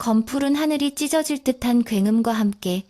검푸른 하늘이 찢어질 듯한 굉음과 함께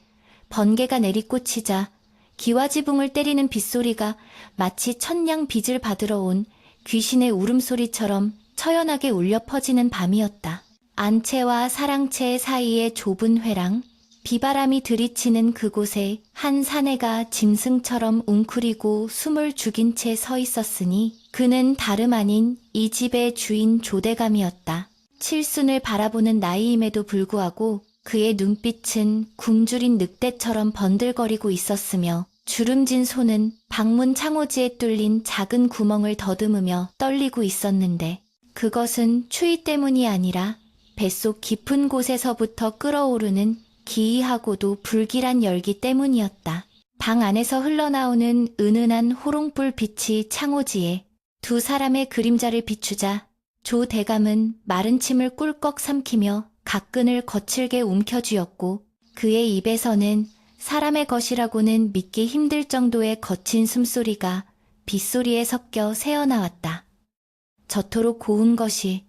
번개가 내리꽂히자 기와지붕을 때리는 빗소리가 마치 천냥 빚을 받으러 온 귀신의 울음소리처럼 처연하게 울려 퍼지는 밤이었다. 안채와 사랑채 사이의 좁은 회랑, 비바람이 들이치는 그곳에 한 사내가 짐승처럼 웅크리고 숨을 죽인 채 서 있었으니 그는 다름 아닌 이 집의 주인 조대감이었다. 칠순을 바라보는 나이임에도 불구하고 그의 눈빛은 굶주린 늑대처럼 번들거리고 있었으며 주름진 손은 방문 창호지에 뚫린 작은 구멍을 더듬으며 떨리고 있었는데 그것은 추위 때문이 아니라 뱃속 깊은 곳에서부터 끓어오르는 기이하고도 불길한 열기 때문이었다. 방 안에서 흘러나오는 은은한 호롱불 빛이 창호지에 두 사람의 그림자를 비추자 조 대감은 마른 침을 꿀꺽 삼키며 가끈을 거칠게 움켜쥐었고 그의 입에서는 사람의 것이라고는 믿기 힘들 정도의 거친 숨소리가 빗소리에 섞여 새어나왔다. 저토록 고운 것이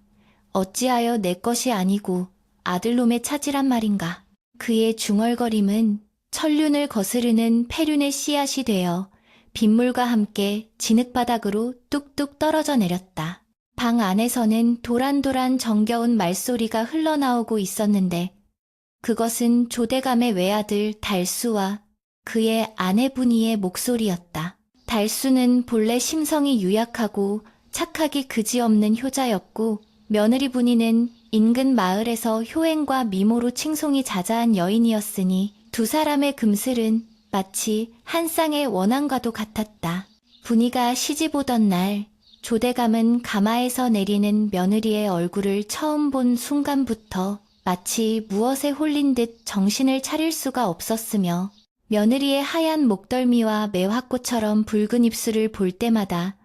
어찌하여 내 것이 아니고 아들놈의 차지란 말인가. 그의 중얼거림은 천륜을 거스르는 폐륜의 씨앗이 되어 빗물과 함께 진흙바닥으로 뚝뚝 떨어져 내렸다. 방 안에서는 도란도란 정겨운 말소리가 흘러나오고 있었는데 그것은 조대감의 외아들 달수와 그의 아내 분이의 목소리였다. 달수는 본래 심성이 유약하고 착하기 그지없는 효자였고 며느리 분이는 인근 마을에서 효행과 미모로 칭송이 자자한 여인이었으니 두 사람의 금슬은 마치 한 쌍의 원앙과도 같았다. 분이가 시집 오던 날 조대감은 가마에서 내리는 며느리의 얼굴을 처음 본 순간부터 마치 무엇에 홀린 듯 정신을 차릴 수가 없었으며 며느리의 하얀 목덜미와 매화꽃처럼 붉은 입술을 볼 때마다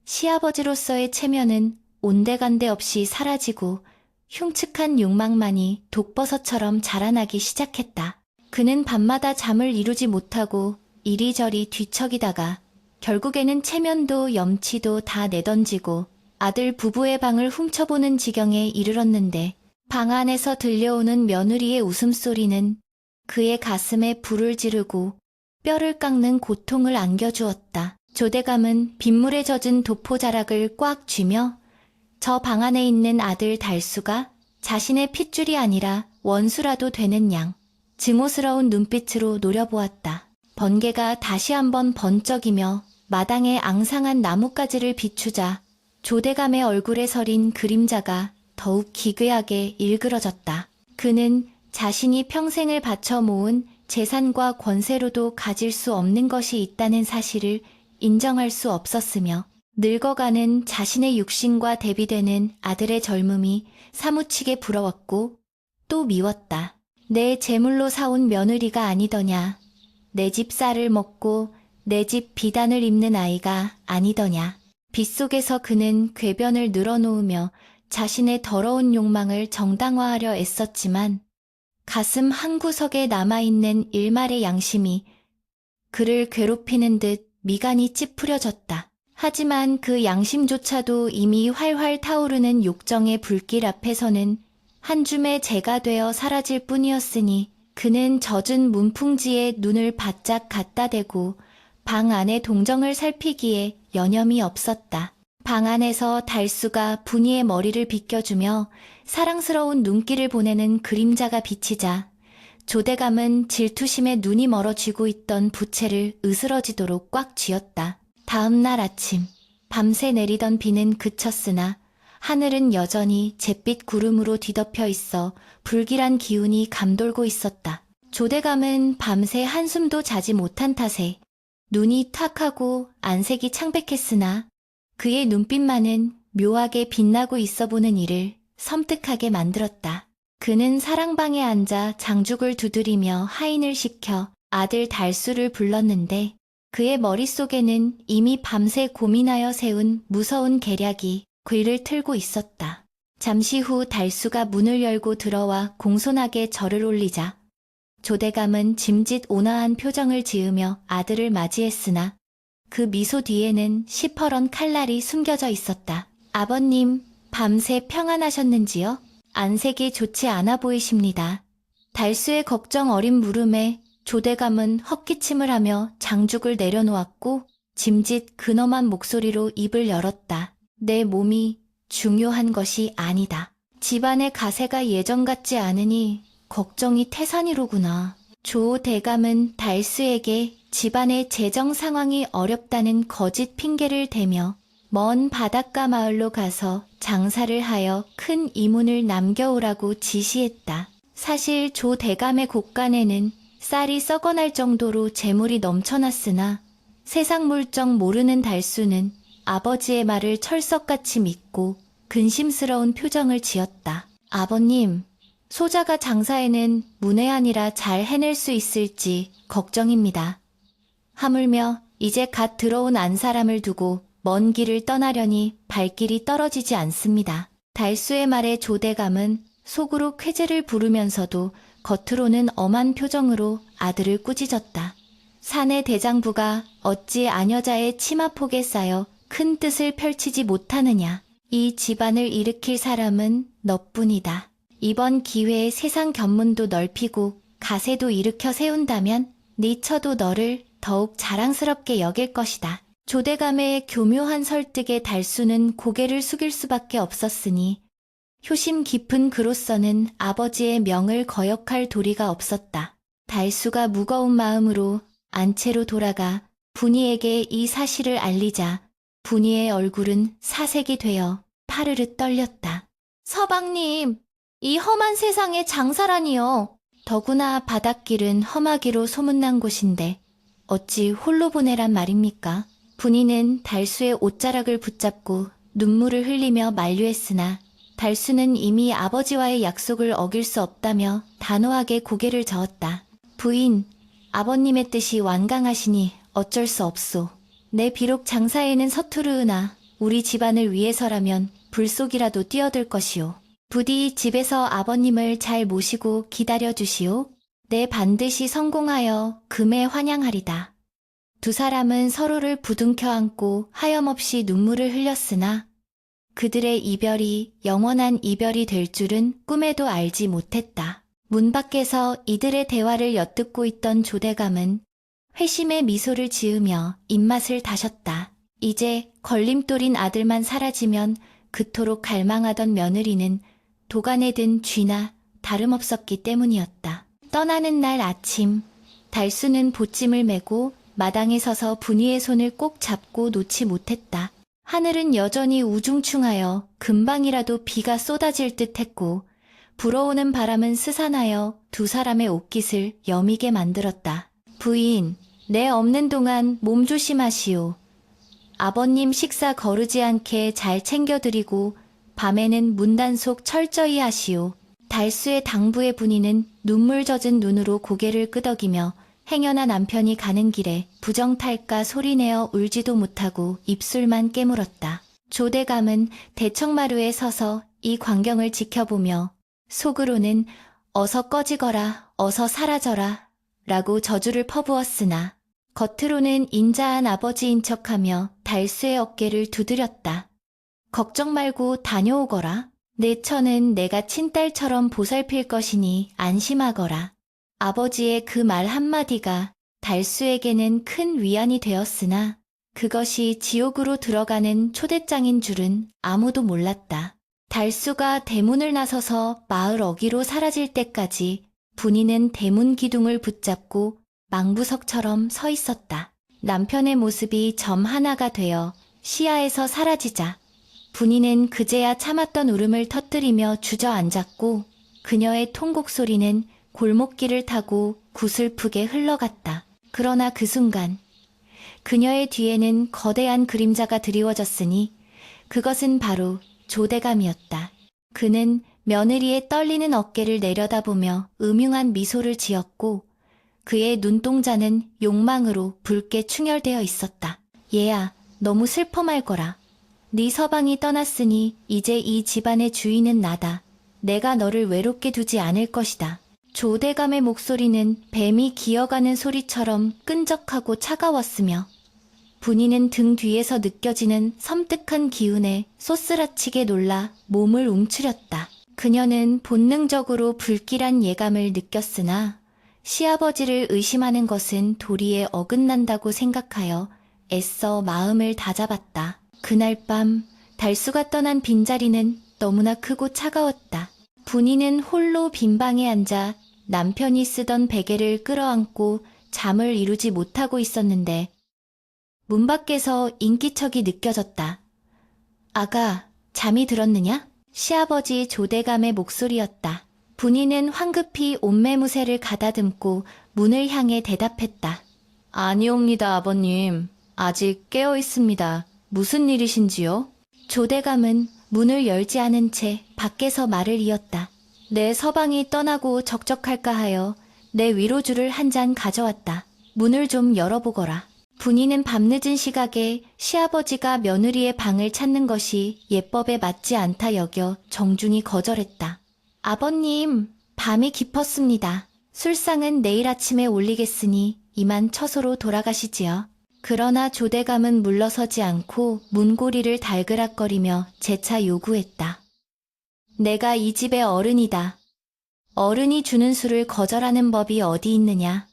시아버지로서의 체면은 온데간데 없이 사라지고 흉측한 욕망만이 독버섯처럼 자라나기 시작했다. 그는 밤마다 잠을 이루지 못하고 이리저리 뒤척이다가 결국에는 체면도 염치도 다 내던지고 아들 부부의 방을 훔쳐보는 지경에 이르렀는데 방 안에서 들려오는 며느리의 웃음소리는 그의 가슴에 불을 지르고 뼈를 깎는 고통을 안겨주었다. 조대감은 빗물에 젖은 도포자락을 꽉 쥐며 저 방 안에 있는 아들 달수가 자신의 핏줄이 아니라 원수라도 되는 양 증오스러운 눈빛으로 노려보았다. 번개가 다시 한번 번쩍이며 마당의 앙상한 나뭇가지를 비추자 조대감의 얼굴에 서린 그림자가 더욱 기괴하게 일그러졌다. 그는 자신이 평생을 바쳐 모은 재산과 권세로도 가질 수 없는 것이 있다는 사실을 인정할 수 없었으며 늙어가는 자신의 육신과 대비되는 아들의 젊음이 사무치게 부러웠고 또 미웠다. 내 재물로 사온 며느리가 아니더냐. 내 집 쌀을 먹고 내 집 비단을 입는 아이가 아니더냐. 빗속에서 그는 궤변을 늘어놓으며 자신의 더러운 욕망을 정당화하려 애썼지만 가슴 한구석에 남아있는 일말의 양심이 그를 괴롭히는 듯 미간이 찌푸려졌다. 하지만 그 양심조차도 이미 활활 타오르는 욕정의 불길 앞에서는 한 줌의 재가 되어 사라질 뿐이었으니 그는 젖은 문풍지에 눈을 바짝 갖다 대고 방 안의 동정을 살피기에 여념이 없었다. 방 안에서 달수가 분이의 머리를 빗겨주며 사랑스러운 눈길을 보내는 그림자가 비치자 조대감은 질투심에 눈이 멀어지고 있던 부채를 으스러지도록 꽉 쥐었다. 다음 날 아침, 밤새 내리던 비는 그쳤으나 하늘은 여전히 잿빛 구름으로 뒤덮여 있어 불길한 기운이 감돌고 있었다. 조대감은 밤새 한숨도 자지 못한 탓에 눈이 탁하고 안색이 창백했으나 그의 눈빛만은 묘하게 빛나고 있어 보는 이를 섬뜩하게 만들었다. 그는 사랑방에 앉아 장죽을 두드리며 하인을 시켜 아들 달수를 불렀는데 그의 머릿속에는 이미 밤새 고민하여 세운 무서운 계략이 귀를 틀고 있었다. 잠시 후 달수가 문을 열고 들어와 공손하게 절을 올리자 조대감은 짐짓 온화한 표정을 지으며 아들을 맞이했으나 그 미소 뒤에는 시퍼런 칼날이 숨겨져 있었다. 아버님, 밤새 평안하셨는지요? 안색이 좋지 않아 보이십니다. 달수의 걱정 어린 물음에 조대감은 헛기침을 하며 장죽을 내려놓았고 짐짓 근엄한 목소리로 입을 열었다. 내 몸이 중요한 것이 아니다. 집안의 가세가 예전 같지 않으니 걱정이 태산이로구나. 조 대감은 달수에게 집안의 재정 상황이 어렵다는 거짓 핑계를 대며 먼 바닷가 마을로 가서 장사를 하여 큰 이문을 남겨오라고 지시했다. 사실 조 대감의 곳간에는 쌀이 썩어날 정도로 재물이 넘쳐났으나 세상 물정 모르는 달수는 아버지의 말을 철석같이 믿고 근심스러운 표정을 지었다. 아버님, 소자가 장사에는 문외한이라 잘 해낼 수 있을지 걱정입니다. 하물며 이제 갓 들어온 안 사람을 두고 먼 길을 떠나려니 발길이 떨어지지 않습니다. 달수의 말에 조대감은 속으로 쾌재를 부르면서도 겉으로는 엄한 표정으로 아들을 꾸짖었다. 사내 대장부가 어찌 아녀자의 치마폭에 쌓여 큰 뜻을 펼치지 못하느냐. 이 집안을 일으킬 사람은 너뿐이다. 이번 기회에 세상 견문도 넓히고 가세도 일으켜 세운다면 네 처도 너를 더욱 자랑스럽게 여길 것이다. 조대감의 교묘한 설득에 달수는 고개를 숙일 수밖에 없었으니 효심 깊은 그로서는 아버지의 명을 거역할 도리가 없었다. 달수가 무거운 마음으로 안채로 돌아가 분이에게 이 사실을 알리자 분이의 얼굴은 사색이 되어 파르르 떨렸다. 서방님, 이 험한 세상에 장사라니요. 더구나 바닷길은 험하기로 소문난 곳인데 어찌 홀로 보내란 말입니까? 분이는 달수의 옷자락을 붙잡고 눈물을 흘리며 만류했으나 달수는 이미 아버지와의 약속을 어길 수 없다며 단호하게 고개를 저었다. 부인, 아버님의 뜻이 완강하시니 어쩔 수 없소. 내 비록 장사에는 서투르으나 우리 집안을 위해서라면 불속이라도 뛰어들 것이오. 부디 집에서 아버님을 잘 모시고 기다려주시오. 내 반드시 성공하여 금에 환양하리다. 두 사람은 서로를 부둥켜 안고 하염없이 눈물을 흘렸으나 그들의 이별이 영원한 이별이 될 줄은 꿈에도 알지 못했다. 문 밖에서 이들의 대화를 엿듣고 있던 조대감은 회심의 미소를 지으며 입맛을 다셨다. 이제 걸림돌인 아들만 사라지면 그토록 갈망하던 며느리는 도간에 든 쥐나 다름없었기 때문이었다. 떠나는 날 아침, 달수는 보찜을 메고 마당에 서서 분이의 손을 꼭 잡고 놓지 못했다. 하늘은 여전히 우중충하여 금방이라도 비가 쏟아질 듯했고 불어오는 바람은 스산하여 두 사람의 옷깃을 여미게 만들었다. 부인, 내 없는 동안 몸 조심하시오. 아버님 식사 거르지 않게 잘 챙겨드리고 밤에는 문단속 철저히 하시오. 달수의 당부의 분이는 눈물 젖은 눈으로 고개를 끄덕이며 행여나 남편이 가는 길에 부정탈까 소리내어 울지도 못하고 입술만 깨물었다. 조대감은 대청마루에 서서 이 광경을 지켜보며 속으로는 어서 꺼지거라, 어서 사라져라 라고 저주를 퍼부었으나 겉으로는 인자한 아버지인 척하며 달수의 어깨를 두드렸다. 걱정 말고 다녀오거라. 내 처는 내가 친딸처럼 보살필 것이니 안심하거라. 아버지의 그 말 한마디가 달수에게는 큰 위안이 되었으나 그것이 지옥으로 들어가는 초대장인 줄은 아무도 몰랐다. 달수가 대문을 나서서 마을 어귀로 사라질 때까지 분이는 대문 기둥을 붙잡고 망부석처럼 서 있었다. 남편의 모습이 점 하나가 되어 시야에서 사라지자 분이는 그제야 참았던 울음을 터뜨리며 주저앉았고 그녀의 통곡 소리는 골목길을 타고 구슬프게 흘러갔다. 그러나 그 순간 그녀의 뒤에는 거대한 그림자가 드리워졌으니 그것은 바로 조대감이었다. 그는 며느리의 떨리는 어깨를 내려다보며 음흉한 미소를 지었고 그의 눈동자는 욕망으로 붉게 충혈되어 있었다. 얘야, 너무 슬퍼 말거라. 네 서방이 떠났으니 이제 이 집안의 주인은 나다. 내가 너를 외롭게 두지 않을 것이다. 조대감의 목소리는 뱀이 기어가는 소리처럼 끈적하고 차가웠으며 분이는 등 뒤에서 느껴지는 섬뜩한 기운에 쏘스라치게 놀라 몸을 움츠렸다. 그녀는 본능적으로 불길한 예감을 느꼈으나 시아버지를 의심하는 것은 도리에 어긋난다고 생각하여 애써 마음을 다잡았다. 그날 밤 달수가 떠난 빈자리는 너무나 크고 차가웠다. 분이는 홀로 빈 방에 앉아 남편이 쓰던 베개를 끌어안고 잠을 이루지 못하고 있었는데 문 밖에서 인기척이 느껴졌다. 아가, 잠이 들었느냐? 시아버지 조대감의 목소리였다. 분이는 황급히 옷매무새를 가다듬고 문을 향해 대답했다. 아니옵니다, 아버님. 아직 깨어 있습니다. 무슨 일이신지요? 조대감은 문을 열지 않은 채 밖에서 말을 이었다. 내 서방이 떠나고 적적할까 하여 내 위로주를 한 잔 가져왔다. 문을 좀 열어보거라. 분이는 밤늦은 시각에 시아버지가 며느리의 방을 찾는 것이 예법에 맞지 않다 여겨 정중히 거절했다. 아버님, 밤이 깊었습니다. 술상은 내일 아침에 올리겠으니 이만 처소로 돌아가시지요. 그러나 조대감은 물러서지 않고 문고리를 달그락거리며 재차 요구했다. 내가 이 집의 어른이다. 어른이 주는 술을 거절하는 법이 어디 있느냐.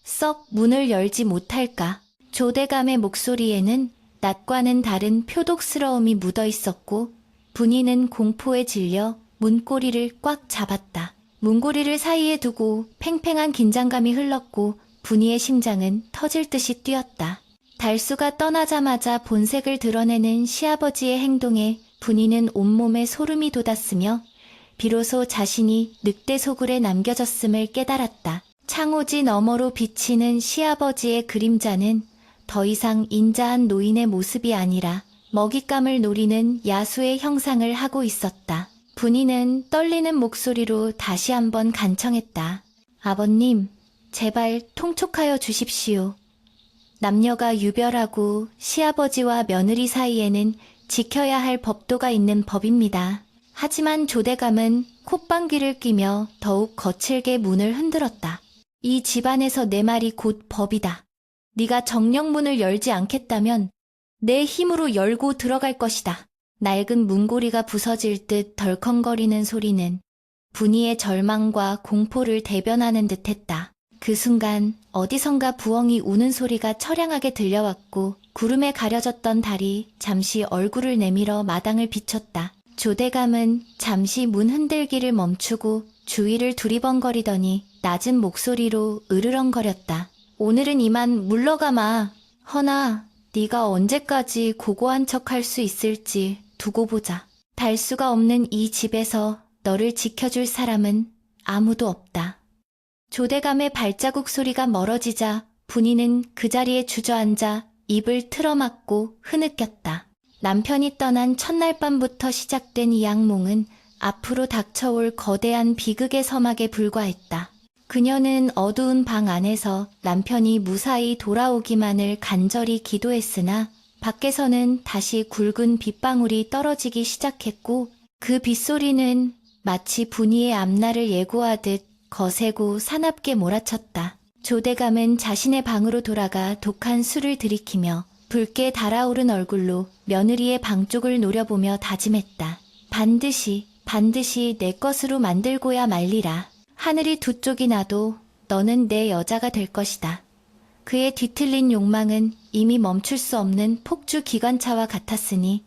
썩 문을 열지 못할까. 조대감의 목소리에는 낮과는 다른 표독스러움이 묻어 있었고 분이는 공포에 질려 문고리를 꽉 잡았다. 문고리를 사이에 두고 팽팽한 긴장감이 흘렀고 분이의 심장은 터질 듯이 뛰었다. 달수가 떠나자마자 본색을 드러내는 시아버지의 행동에 분이는 온몸에 소름이 돋았으며 비로소 자신이 늑대 소굴에 남겨졌음을 깨달았다. 창호지 너머로 비치는 시아버지의 그림자는 더 이상 인자한 노인의 모습이 아니라 먹잇감을 노리는 야수의 형상을 하고 있었다. 분이는 떨리는 목소리로 다시 한번 간청했다. 아버님, 제발 통촉하여 주십시오. 남녀가 유별하고 시아버지와 며느리 사이에는 지켜야 할 법도가 있는 법입니다. 하지만 조대감은 콧방귀를 뀌며 더욱 거칠게 문을 흔들었다. 이 집안에서 내 말이 곧 법이다. 네가 정녕 문을 열지 않겠다면 내 힘으로 열고 들어갈 것이다. 낡은 문고리가 부서질 듯 덜컹거리는 소리는 분이의 절망과 공포를 대변하는 듯했다. 그 순간 어디선가 부엉이 우는 소리가 처량하게 들려왔고 구름에 가려졌던 달이 잠시 얼굴을 내밀어 마당을 비췄다. 조대감은 잠시 문 흔들기를 멈추고 주위를 두리번거리더니 낮은 목소리로 으르렁거렸다. 오늘은 이만 물러가마. 허나 네가 언제까지 고고한 척할 수 있을지 두고 보자. 달수가 없는 이 집에서 너를 지켜줄 사람은 아무도 없다. 조대감의 발자국 소리가 멀어지자 분이는 그 자리에 주저앉아 입을 틀어막고 흐느꼈다. 남편이 떠난 첫날 밤부터 시작된 이 악몽은 앞으로 닥쳐올 거대한 비극의 서막에 불과했다. 그녀는 어두운 방 안에서 남편이 무사히 돌아오기만을 간절히 기도했으나 밖에서는 다시 굵은 빗방울이 떨어지기 시작했고 그 빗소리는 마치 분이의 앞날을 예고하듯 거세고 사납게 몰아쳤다. 조대감은 자신의 방으로 돌아가 독한 술을 들이키며 붉게 달아오른 얼굴로 며느리의 방 쪽을 노려보며 다짐했다. 반드시 내 것으로 만들고야 말리라. 하늘이 두 쪽이 나도 너는 내 여자가 될 것이다. 그의 뒤틀린 욕망은 이미 멈출 수 없는 폭주 기관차와 같았으니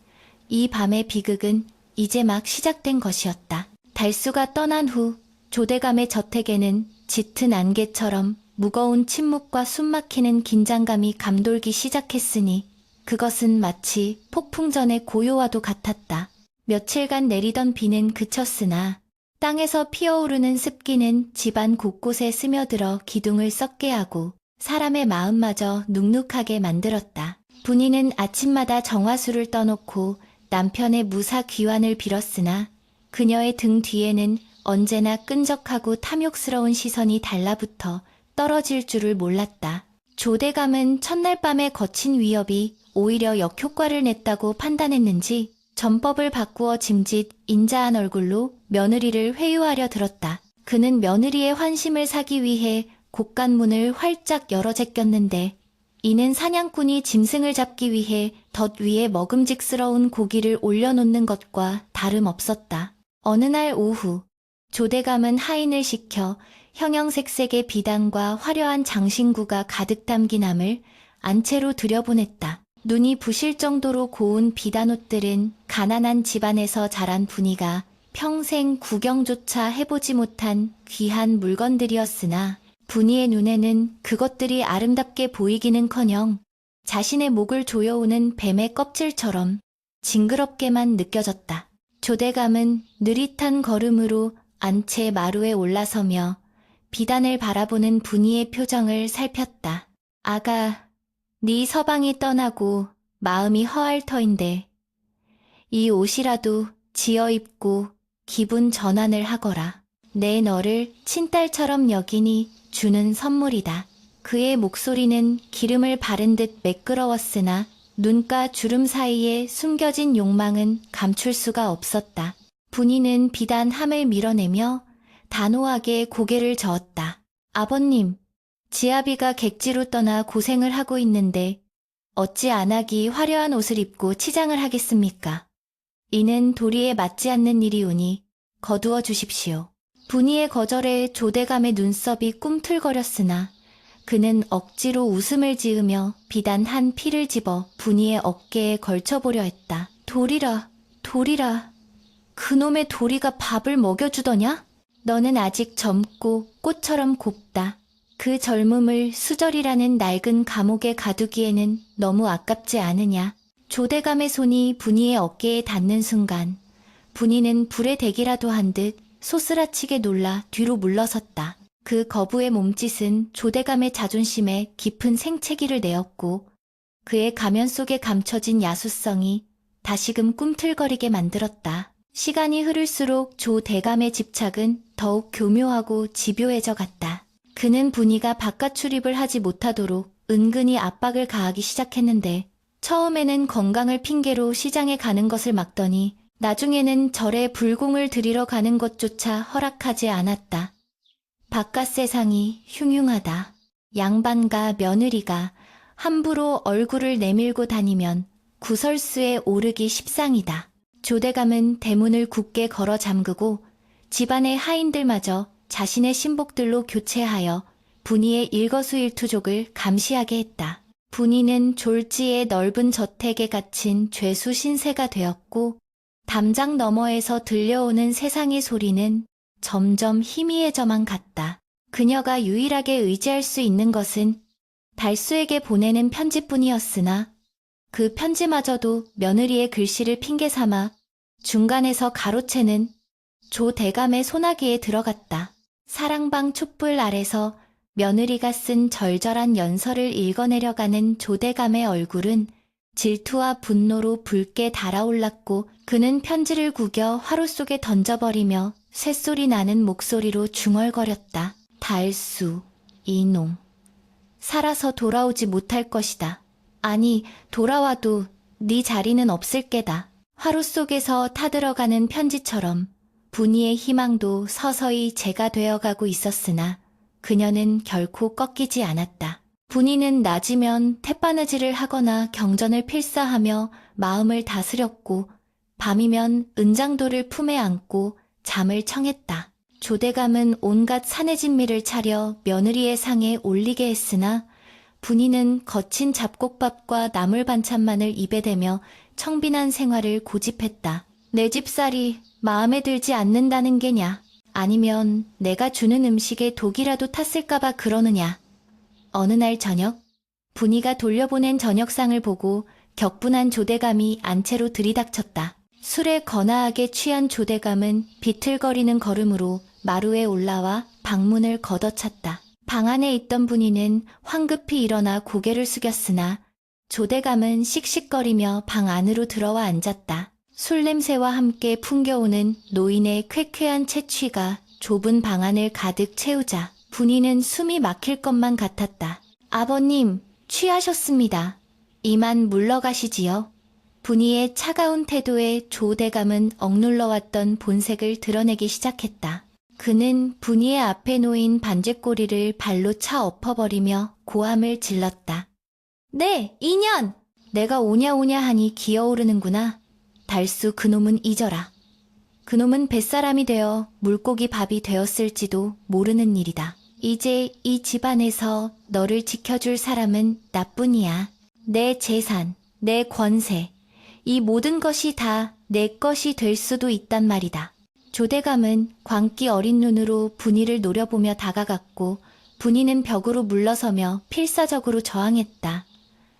이 밤의 비극은 이제 막 시작된 것이었다. 달수가 떠난 후 조대감의 저택에는 짙은 안개처럼 무거운 침묵과 숨막히는 긴장감이 감돌기 시작했으니 그것은 마치 폭풍 전의 고요와도 같았다. 며칠간 내리던 비는 그쳤으나 땅에서 피어오르는 습기는 집안 곳곳에 스며들어 기둥을 썩게 하고 사람의 마음마저 눅눅하게 만들었다. 분이는 아침마다 정화수를 떠놓고 남편의 무사 귀환을 빌었으나 그녀의 등 뒤에는 언제나 끈적하고 탐욕스러운 시선이 달라붙어 떨어질 줄을 몰랐다. 조대감은 첫날 밤의 거친 위협이 오히려 역효과를 냈다고 판단했는지 전법을 바꾸어 짐짓 인자한 얼굴로 며느리를 회유하려 들었다. 그는 며느리의 환심을 사기 위해 곡간문을 활짝 열어 제꼈는데 이는 사냥꾼이 짐승을 잡기 위해 덫 위에 먹음직스러운 고기를 올려놓는 것과 다름없었다. 어느 날 오후, 조대감은 하인을 시켜 형형색색의 비단과 화려한 장신구가 가득 담긴 함을 안채로 들여보냈다. 눈이 부실 정도로 고운 비단옷들은 가난한 집안에서 자란 분이가 평생 구경조차 해보지 못한 귀한 물건들이었으나 분이의 눈에는 그것들이 아름답게 보이기는커녕 자신의 목을 조여오는 뱀의 껍질처럼 징그럽게만 느껴졌다. 조대감은 느릿한 걸음으로 안채 마루에 올라서며 비단을 바라보는 분이의 표정을 살폈다. 아가, 네 서방이 떠나고 마음이 허할 터인데 이 옷이라도 지어 입고 기분 전환을 하거라. 내 너를 친딸처럼 여기니 주는 선물이다. 그의 목소리는 기름을 바른 듯 매끄러웠으나 눈가 주름 사이에 숨겨진 욕망은 감출 수가 없었다. 분이는 비단 함을 밀어내며 단호하게 고개를 저었다. 아버님, 지아비가 객지로 떠나 고생을 하고 있는데 어찌 안하기 화려한 옷을 입고 치장을 하겠습니까? 이는 도리에 맞지 않는 일이오니 거두어 주십시오. 분이의 거절에 조대감의 눈썹이 꿈틀거렸으나 그는 억지로 웃음을 지으며 비단 한 피를 집어 분이의 어깨에 걸쳐보려 했다. 도리라, 도리라. 그놈의 도리가 밥을 먹여주더냐? 너는 아직 젊고 꽃처럼 곱다. 그 젊음을 수절이라는 낡은 감옥에 가두기에는 너무 아깝지 않으냐? 조대감의 손이 분이의 어깨에 닿는 순간 분이는 불에 대기라도 한 듯 소스라치게 놀라 뒤로 물러섰다. 그 거부의 몸짓은 조대감의 자존심에 깊은 생채기를 내었고 그의 가면 속에 감춰진 야수성이 다시금 꿈틀거리게 만들었다. 시간이 흐를수록 조대감의 집착은 더욱 교묘하고 집요해져 갔다. 그는 분이가 바깥 출입을 하지 못하도록 은근히 압박을 가하기 시작했는데 처음에는 건강을 핑계로 시장에 가는 것을 막더니 나중에는 절에 불공을 드리러 가는 것조차 허락하지 않았다. 바깥 세상이 흉흉하다. 양반과 며느리가 함부로 얼굴을 내밀고 다니면 구설수에 오르기 십상이다. 조대감은 대문을 굳게 걸어 잠그고 집안의 하인들마저 자신의 신복들로 교체하여 분이의 일거수일투족을 감시하게 했다. 분이는 졸지의 넓은 저택에 갇힌 죄수 신세가 되었고 담장 너머에서 들려오는 세상의 소리는 점점 희미해져만 갔다. 그녀가 유일하게 의지할 수 있는 것은 달수에게 보내는 편지뿐이었으나 그 편지마저도 며느리의 글씨를 핑계삼아 중간에서 가로채는 조대감의 소나기에 들어갔다. 사랑방 촛불 아래서 며느리가 쓴 절절한 연설을 읽어내려가는 조대감의 얼굴은 질투와 분노로 붉게 달아올랐고 그는 편지를 구겨 화로 속에 던져버리며 쇳소리 나는 목소리로 중얼거렸다. 달수, 이놈. 살아서 돌아오지 못할 것이다. 아니, 돌아와도 네 자리는 없을 게다. 화로 속에서 타들어가는 편지처럼 분이의 희망도 서서히 재가 되어가고 있었으나 그녀는 결코 꺾이지 않았다. 분이는 낮이면 태바느질을 하거나 경전을 필사하며 마음을 다스렸고 밤이면 은장도를 품에 안고 잠을 청했다. 조대감은 온갖 사내진미를 차려 며느리의 상에 올리게 했으나 분이는 거친 잡곡밥과 나물 반찬만을 입에 대며 청빈한 생활을 고집했다. 내 집살이 마음에 들지 않는다는 게냐? 아니면 내가 주는 음식에 독이라도 탔을까봐 그러느냐? 어느 날 저녁, 분이가 돌려보낸 저녁상을 보고 격분한 조대감이 안채로 들이닥쳤다. 술에 거나하게 취한 조대감은 비틀거리는 걸음으로 마루에 올라와 방문을 걷어찼다. 방 안에 있던 분이는 황급히 일어나 고개를 숙였으나 조대감은 씩씩거리며 방 안으로 들어와 앉았다. 술 냄새와 함께 풍겨오는 노인의 쾌쾌한 채취가 좁은 방 안을 가득 채우자 분이는 숨이 막힐 것만 같았다. 아버님, 취하셨습니다. 이만 물러가시지요. 분이의 차가운 태도에 조대감은 억눌러왔던 본색을 드러내기 시작했다. 그는 분이의 앞에 놓인 반제꼬리를 발로 차 엎어버리며 고함을 질렀다. 네, 인연! 내가 오냐 오냐 하니 기어오르는구나. 달수 그놈은 잊어라. 그놈은 뱃사람이 되어 물고기 밥이 되었을지도 모르는 일이다. 이제 이 집안에서 너를 지켜줄 사람은 나뿐이야. 내 재산, 내 권세, 이 모든 것이 다 내 것이 될 수도 있단 말이다. 조대감은 광기 어린 눈으로 분이를 노려보며 다가갔고 분이는 벽으로 물러서며 필사적으로 저항했다.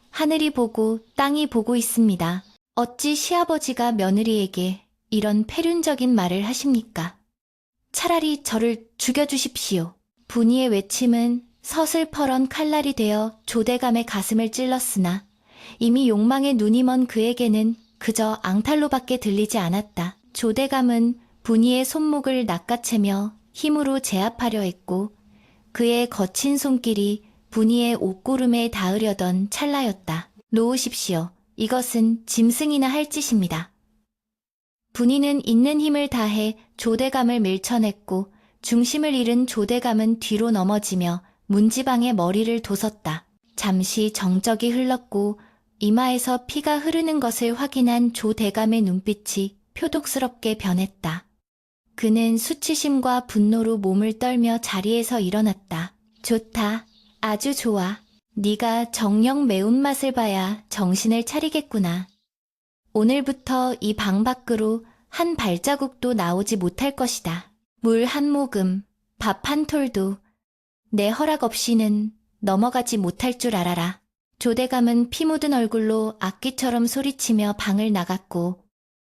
하늘이 보고 땅이 보고 있습니다. 어찌 시아버지가 며느리에게 이런 패륜적인 말을 하십니까? 차라리 저를 죽여주십시오. 분이의 외침은 서슬퍼런 칼날이 되어 조대감의 가슴을 찔렀으나 이미 욕망에 눈이 먼 그에게는 그저 앙탈로밖에 들리지 않았다. 조대감은 분이의 손목을 낚아채며 힘으로 제압하려 했고 그의 거친 손길이 분이의 옷고름에 닿으려던 찰나였다. 놓으십시오. 이것은 짐승이나 할 짓입니다. 분이는 있는 힘을 다해 조대감을 밀쳐냈고 중심을 잃은 조대감은 뒤로 넘어지며 문지방에 머리를 돋았다. 잠시 정적이 흘렀고 이마에서 피가 흐르는 것을 확인한 조대감의 눈빛이 표독스럽게 변했다. 그는 수치심과 분노로 몸을 떨며 자리에서 일어났다. 좋다. 아주 좋아. 네가 정녕 매운맛을 봐야 정신을 차리겠구나. 오늘부터 이 방 밖으로 한 발자국도 나오지 못할 것이다. 물 한 모금, 밥 한 톨도 내 허락 없이는 넘어가지 못할 줄 알아라. 조대감은 피 묻은 얼굴로 악기처럼 소리치며 방을 나갔고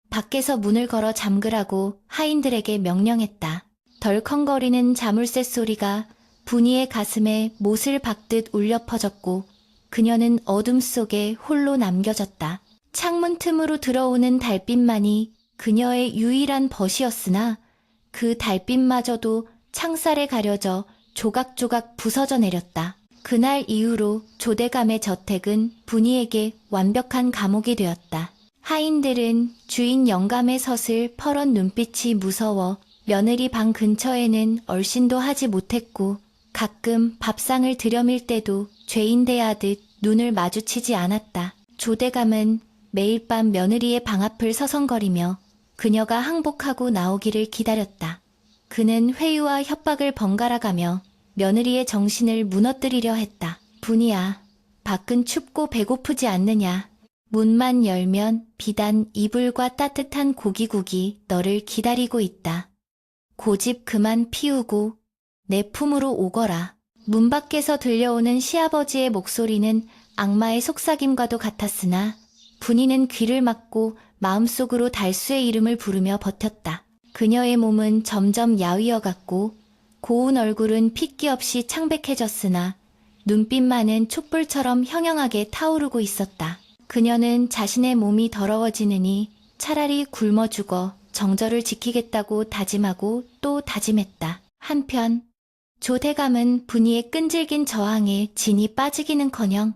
밖에서 문을 걸어 잠그라고 하인들에게 명령했다. 덜컹거리는 자물쇠 소리가 분이의 가슴에 못을 박듯 울려 퍼졌고 그녀는 어둠 속에 홀로 남겨졌다. 창문 틈으로 들어오는 달빛만이 그녀의 유일한 벗이었으나 그 달빛마저도 창살에 가려져 조각조각 부서져 내렸다. 그날 이후로 조대감의 저택은 분이에게 완벽한 감옥이 되었다. 하인들은 주인 영감의 서슬 퍼런 눈빛이 무서워 며느리 방 근처에는 얼씬도 하지 못했고 가끔 밥상을 들여밀 때도 죄인 대하듯 눈을 마주치지 않았다. 조대감은 매일 밤 며느리의 방 앞을 서성거리며 그녀가 항복하고 나오기를 기다렸다. 그는 회유와 협박을 번갈아가며 며느리의 정신을 무너뜨리려 했다. 분이야, 밖은 춥고 배고프지 않느냐. 문만 열면 비단 이불과 따뜻한 고기국이 너를 기다리고 있다. 고집 그만 피우고 내 품으로 오거라. 문 밖에서 들려오는 시아버지의 목소리는 악마의 속삭임과도 같았으나 분이는 귀를 막고 마음속으로 달수의 이름을 부르며 버텼다. 그녀의 몸은 점점 야위어갔고 고운 얼굴은 핏기 없이 창백해졌으나 눈빛만은 촛불처럼 형형하게 타오르고 있었다. 그녀는 자신의 몸이 더러워지느니 차라리 굶어 죽어 정절을 지키겠다고 다짐하고 또 다짐했다. 한편 조대감은 분이의 끈질긴 저항에 진이 빠지기는커녕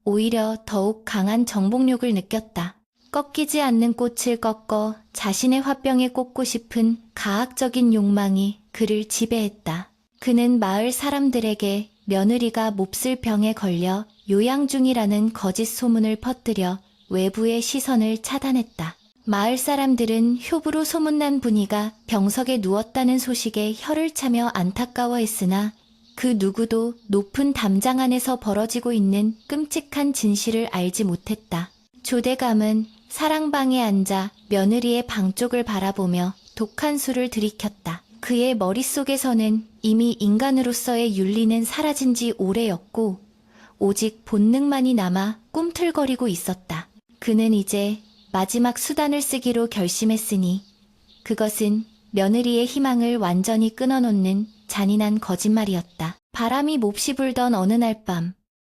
오히려 더욱 강한 정복욕을 느꼈다. 꺾이지 않는 꽃을 꺾어 자신의 화병에 꽂고 싶은 가학적인 욕망이 그를 지배했다. 그는 마을 사람들에게 며느리가 몹쓸 병에 걸려 요양 중이라는 거짓 소문을 퍼뜨려 외부의 시선을 차단했다. 마을 사람들은 효부로 소문난 분이가 병석에 누웠다는 소식에 혀를 차며 안타까워했으나 그 누구도 높은 담장 안에서 벌어지고 있는 끔찍한 진실을 알지 못했다. 조대감은 사랑방에 앉아 며느리의 방 쪽을 바라보며 독한 술을 들이켰다. 그의 머릿속에서는 이미 인간으로서의 윤리는 사라진 지 오래였고 오직 본능만이 남아 꿈틀거리고 있었다. 그는 이제 마지막 수단을 쓰기로 결심했으니 그것은 며느리의 희망을 완전히 끊어놓는 잔인한 거짓말이었다. 바람이 몹시 불던 어느 날 밤,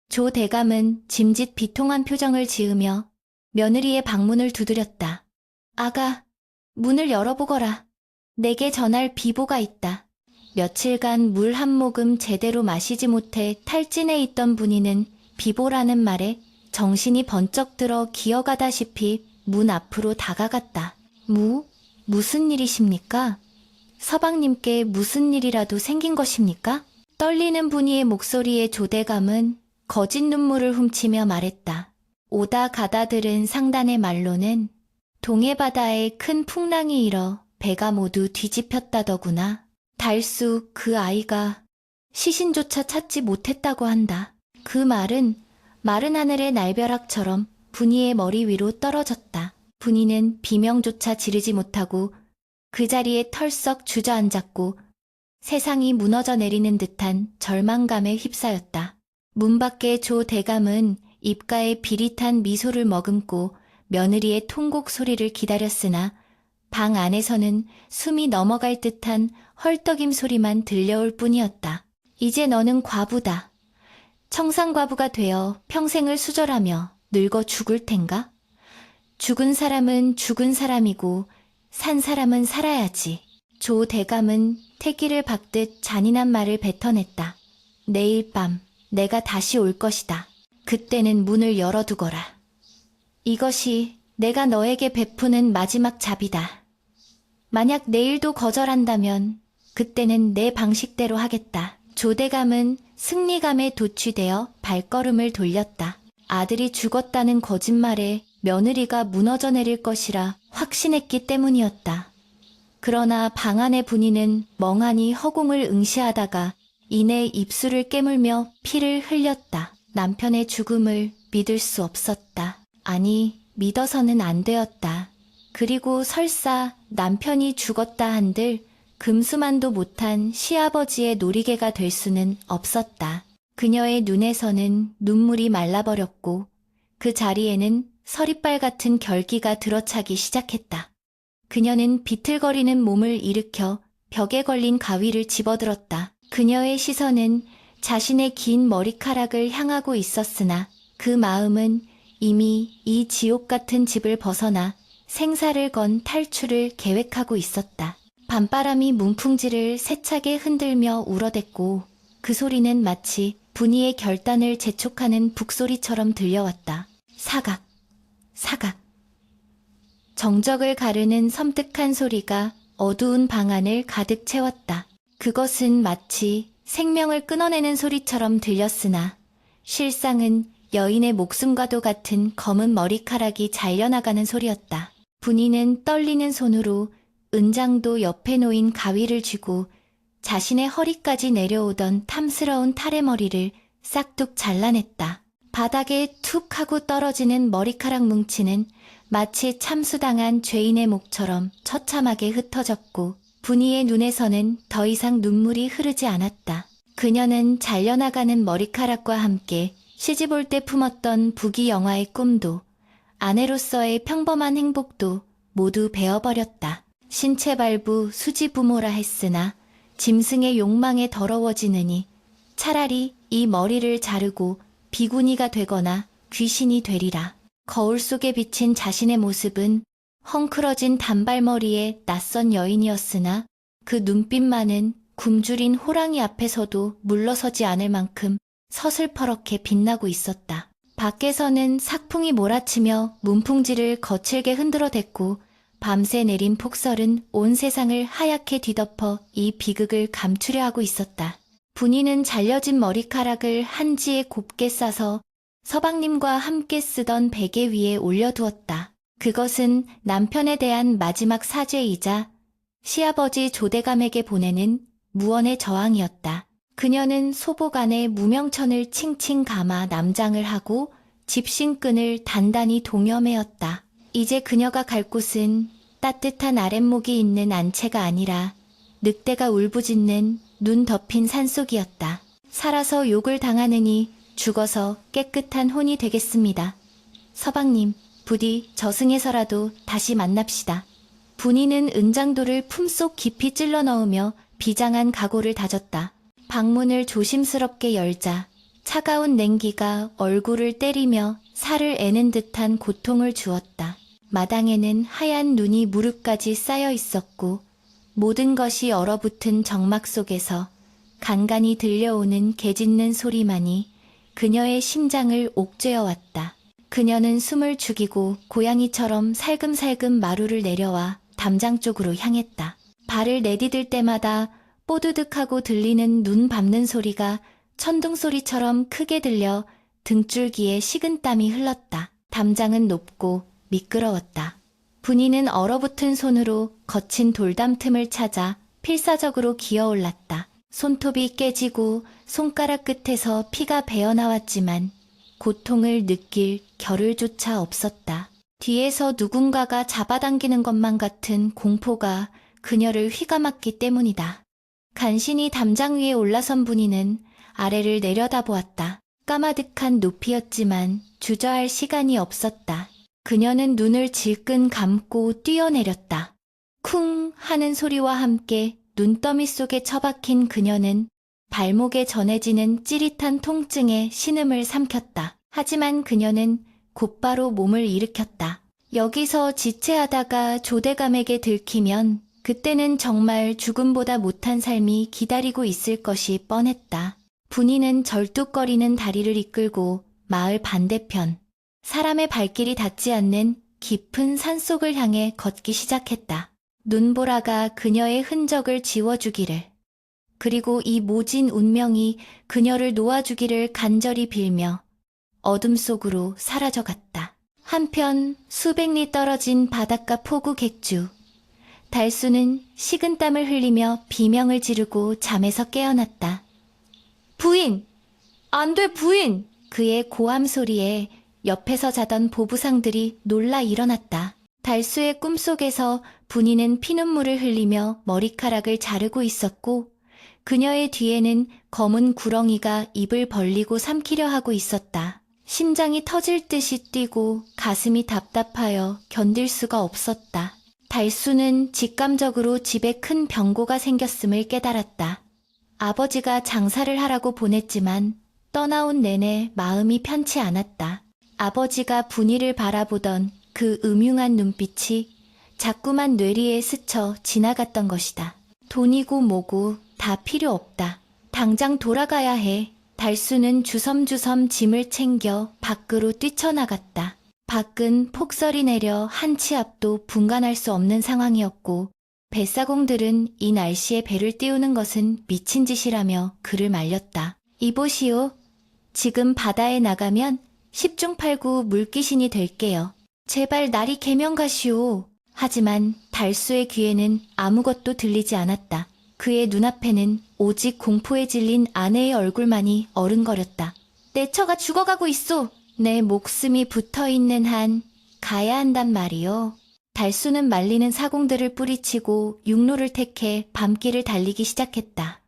조 대감은 짐짓 비통한 표정을 지으며 며느리의 방문을 두드렸다. 아가, 문을 열어보거라. 내게 전할 비보가 있다. 며칠간 물 한 모금 제대로 마시지 못해 탈진해 있던 분이는 비보라는 말에 정신이 번쩍 들어 기어가다시피 문 앞으로 다가갔다. 무슨 일이십니까? 서방님께 무슨 일이라도 생긴 것입니까? 떨리는 분이의 목소리에 조대감은 거짓 눈물을 훔치며 말했다. 오다 가다 들은 상단의 말로는 동해바다에 큰 풍랑이 일어 배가 모두 뒤집혔다더구나. 달수 그 아이가 시신조차 찾지 못했다고 한다. 그 말은 마른 하늘의 날벼락처럼 분이의 머리 위로 떨어졌다. 분이는 비명조차 지르지 못하고 그 자리에 털썩 주저앉았고 세상이 무너져 내리는 듯한 절망감에 휩싸였다. 문 밖의 조 대감은 입가에 비릿한 미소를 머금고 며느리의 통곡 소리를 기다렸으나 방 안에서는 숨이 넘어갈 듯한 헐떡임 소리만 들려올 뿐이었다. 이제 너는 과부다. 청산과부가 되어 평생을 수절하며 늙어 죽을 텐가? 죽은 사람은 죽은 사람이고 산 사람은 살아야지. 조 대감은 태기를 박듯 잔인한 말을 뱉어냈다. 내일 밤 내가 다시 올 것이다. 그때는 문을 열어두거라. 이것이 내가 너에게 베푸는 마지막 잡이다. 만약 내일도 거절한다면 그때는 내 방식대로 하겠다. 조대감은 승리감에 도취되어 발걸음을 돌렸다. 아들이 죽었다는 거짓말에 며느리가 무너져 내릴 것이라 확신했기 때문이었다. 그러나 방 안의 분이는 멍하니 허공을 응시하다가 이내 입술을 깨물며 피를 흘렸다. 남편의 죽음을 믿을 수 없었다. 아니, 믿어서는 안 되었다. 그리고 설사 남편이 죽었다 한들 금수만도 못한 시아버지의 놀이개가 될 수는 없었다. 그녀의 눈에서는 눈물이 말라버렸고 그 자리에는 서리빨 같은 결기가 들어차기 시작했다. 그녀는 비틀거리는 몸을 일으켜 벽에 걸린 가위를 집어들었다. 그녀의 시선은 자신의 긴 머리카락을 향하고 있었으나 그 마음은 이미 이 지옥 같은 집을 벗어나 생사를 건 탈출을 계획하고 있었다. 밤바람이 문풍지를 세차게 흔들며 울어댔고 그 소리는 마치 분이의 결단을 재촉하는 북소리처럼 들려왔다. 사각, 사각. 정적을 가르는 섬뜩한 소리가 어두운 방 안을 가득 채웠다. 그것은 마치 생명을 끊어내는 소리처럼 들렸으나 실상은 여인의 목숨과도 같은 검은 머리카락이 잘려나가는 소리였다. 분이는 떨리는 손으로 은장도 옆에 놓인 가위를 쥐고 자신의 허리까지 내려오던 탐스러운 타래머리를 싹둑 잘라냈다. 바닥에 툭 하고 떨어지는 머리카락 뭉치는 마치 참수당한 죄인의 목처럼 처참하게 흩어졌고 분이의 눈에서는 더 이상 눈물이 흐르지 않았다. 그녀는 잘려나가는 머리카락과 함께 시집올 때 품었던 부귀 영화의 꿈도 아내로서의 평범한 행복도 모두 베어버렸다. 신체발부 수지부모라 했으나 짐승의 욕망에 더러워지느니 차라리 이 머리를 자르고 비구니가 되거나 귀신이 되리라. 거울 속에 비친 자신의 모습은 헝클어진 단발머리의 낯선 여인이었으나 그 눈빛만은 굶주린 호랑이 앞에서도 물러서지 않을 만큼 서슬퍼렇게 빛나고 있었다. 밖에서는 삭풍이 몰아치며 문풍지를 거칠게 흔들어댔고 밤새 내린 폭설은 온 세상을 하얗게 뒤덮어 이 비극을 감추려 하고 있었다. 분이는 잘려진 머리카락을 한지에 곱게 싸서 서방님과 함께 쓰던 베개 위에 올려두었다. 그것은 남편에 대한 마지막 사죄이자 시아버지 조대감에게 보내는 무언의 저항이었다. 그녀는 소복 안에 무명천을 칭칭 감아 남장을 하고 집신끈을 단단히 동여매었다. 이제 그녀가 갈 곳은 따뜻한 아랫목이 있는 안채가 아니라 늑대가 울부짖는 눈 덮인 산속이었다. 살아서 욕을 당하느니 죽어서 깨끗한 혼이 되겠습니다. 서방님, 부디 저승에서라도 다시 만납시다. 분이는 은장도를 품속 깊이 찔러 넣으며 비장한 각오를 다졌다. 방문을 조심스럽게 열자 차가운 냉기가 얼굴을 때리며 살을 애는 듯한 고통을 주었다. 마당에는 하얀 눈이 무릎까지 쌓여 있었고 모든 것이 얼어붙은 정막 속에서 간간히 들려오는 개 짖는 소리만이 그녀의 심장을 옥죄어왔다. 그녀는 숨을 죽이고 고양이처럼 살금살금 마루를 내려와 담장 쪽으로 향했다. 발을 내디딜 때마다 뽀드득하고 들리는 눈 밟는 소리가 천둥 소리처럼 크게 들려 등줄기에 식은땀이 흘렀다. 담장은 높고 미끄러웠다. 분이는 얼어붙은 손으로 거친 돌담 틈을 찾아 필사적으로 기어올랐다. 손톱이 깨지고 손가락 끝에서 피가 배어나왔지만 고통을 느낄 겨를조차 없었다. 뒤에서 누군가가 잡아당기는 것만 같은 공포가 그녀를 휘감았기 때문이다. 간신히 담장 위에 올라선 분이는 아래를 내려다보았다. 까마득한 높이였지만 주저할 시간이 없었다. 그녀는 눈을 질끈 감고 뛰어내렸다. 쿵 하는 소리와 함께 눈더미 속에 처박힌 그녀는 발목에 전해지는 찌릿한 통증에 신음을 삼켰다. 하지만 그녀는 곧바로 몸을 일으켰다. 여기서 지체하다가 조대감에게 들키면 그때는 정말 죽음보다 못한 삶이 기다리고 있을 것이 뻔했다. 분이는 절뚝거리는 다리를 이끌고 마을 반대편, 사람의 발길이 닿지 않는 깊은 산속을 향해 걷기 시작했다. 눈보라가 그녀의 흔적을 지워주기를, 그리고 이 모진 운명이 그녀를 놓아주기를 간절히 빌며 어둠 속으로 사라져갔다. 한편 수백 리 떨어진 바닷가 포구 객주, 달수는 식은땀을 흘리며 비명을 지르고 잠에서 깨어났다. 부인! 안 돼, 부인! 그의 고함 소리에 옆에서 자던 보부상들이 놀라 일어났다. 달수의 꿈속에서 분이는 피눈물을 흘리며 머리카락을 자르고 있었고 그녀의 뒤에는 검은 구렁이가 입을 벌리고 삼키려 하고 있었다. 심장이 터질 듯이 뛰고 가슴이 답답하여 견딜 수가 없었다. 달수는 직감적으로 집에 큰 병고가 생겼음을 깨달았다. 아버지가 장사를 하라고 보냈지만 떠나온 내내 마음이 편치 않았다. 아버지가 분이를 바라보던 그 음흉한 눈빛이 자꾸만 뇌리에 스쳐 지나갔던 것이다. 돈이고 뭐고 다 필요 없다. 당장 돌아가야 해. 달수는 주섬주섬 짐을 챙겨 밖으로 뛰쳐나갔다. 밖은 폭설이 내려 한 치 앞도 분간할 수 없는 상황이었고 뱃사공들은 이 날씨에 배를 띄우는 것은 미친 짓이라며 그를 말렸다. 이보시오. 지금 바다에 나가면 10중 8구 물귀신이 될게요. 제발 날이 개명 가시오. 하지만 달수의 귀에는 아무것도 들리지 않았다. 그의 눈앞에는 오직 공포에 질린 아내의 얼굴만이 어른거렸다. 내 처가 죽어가고 있소. 내 목숨이 붙어있는 한 가야 한단 말이오. 달수는 말리는 사공들을 뿌리치고 육로를 택해 밤길을 달리기 시작했다.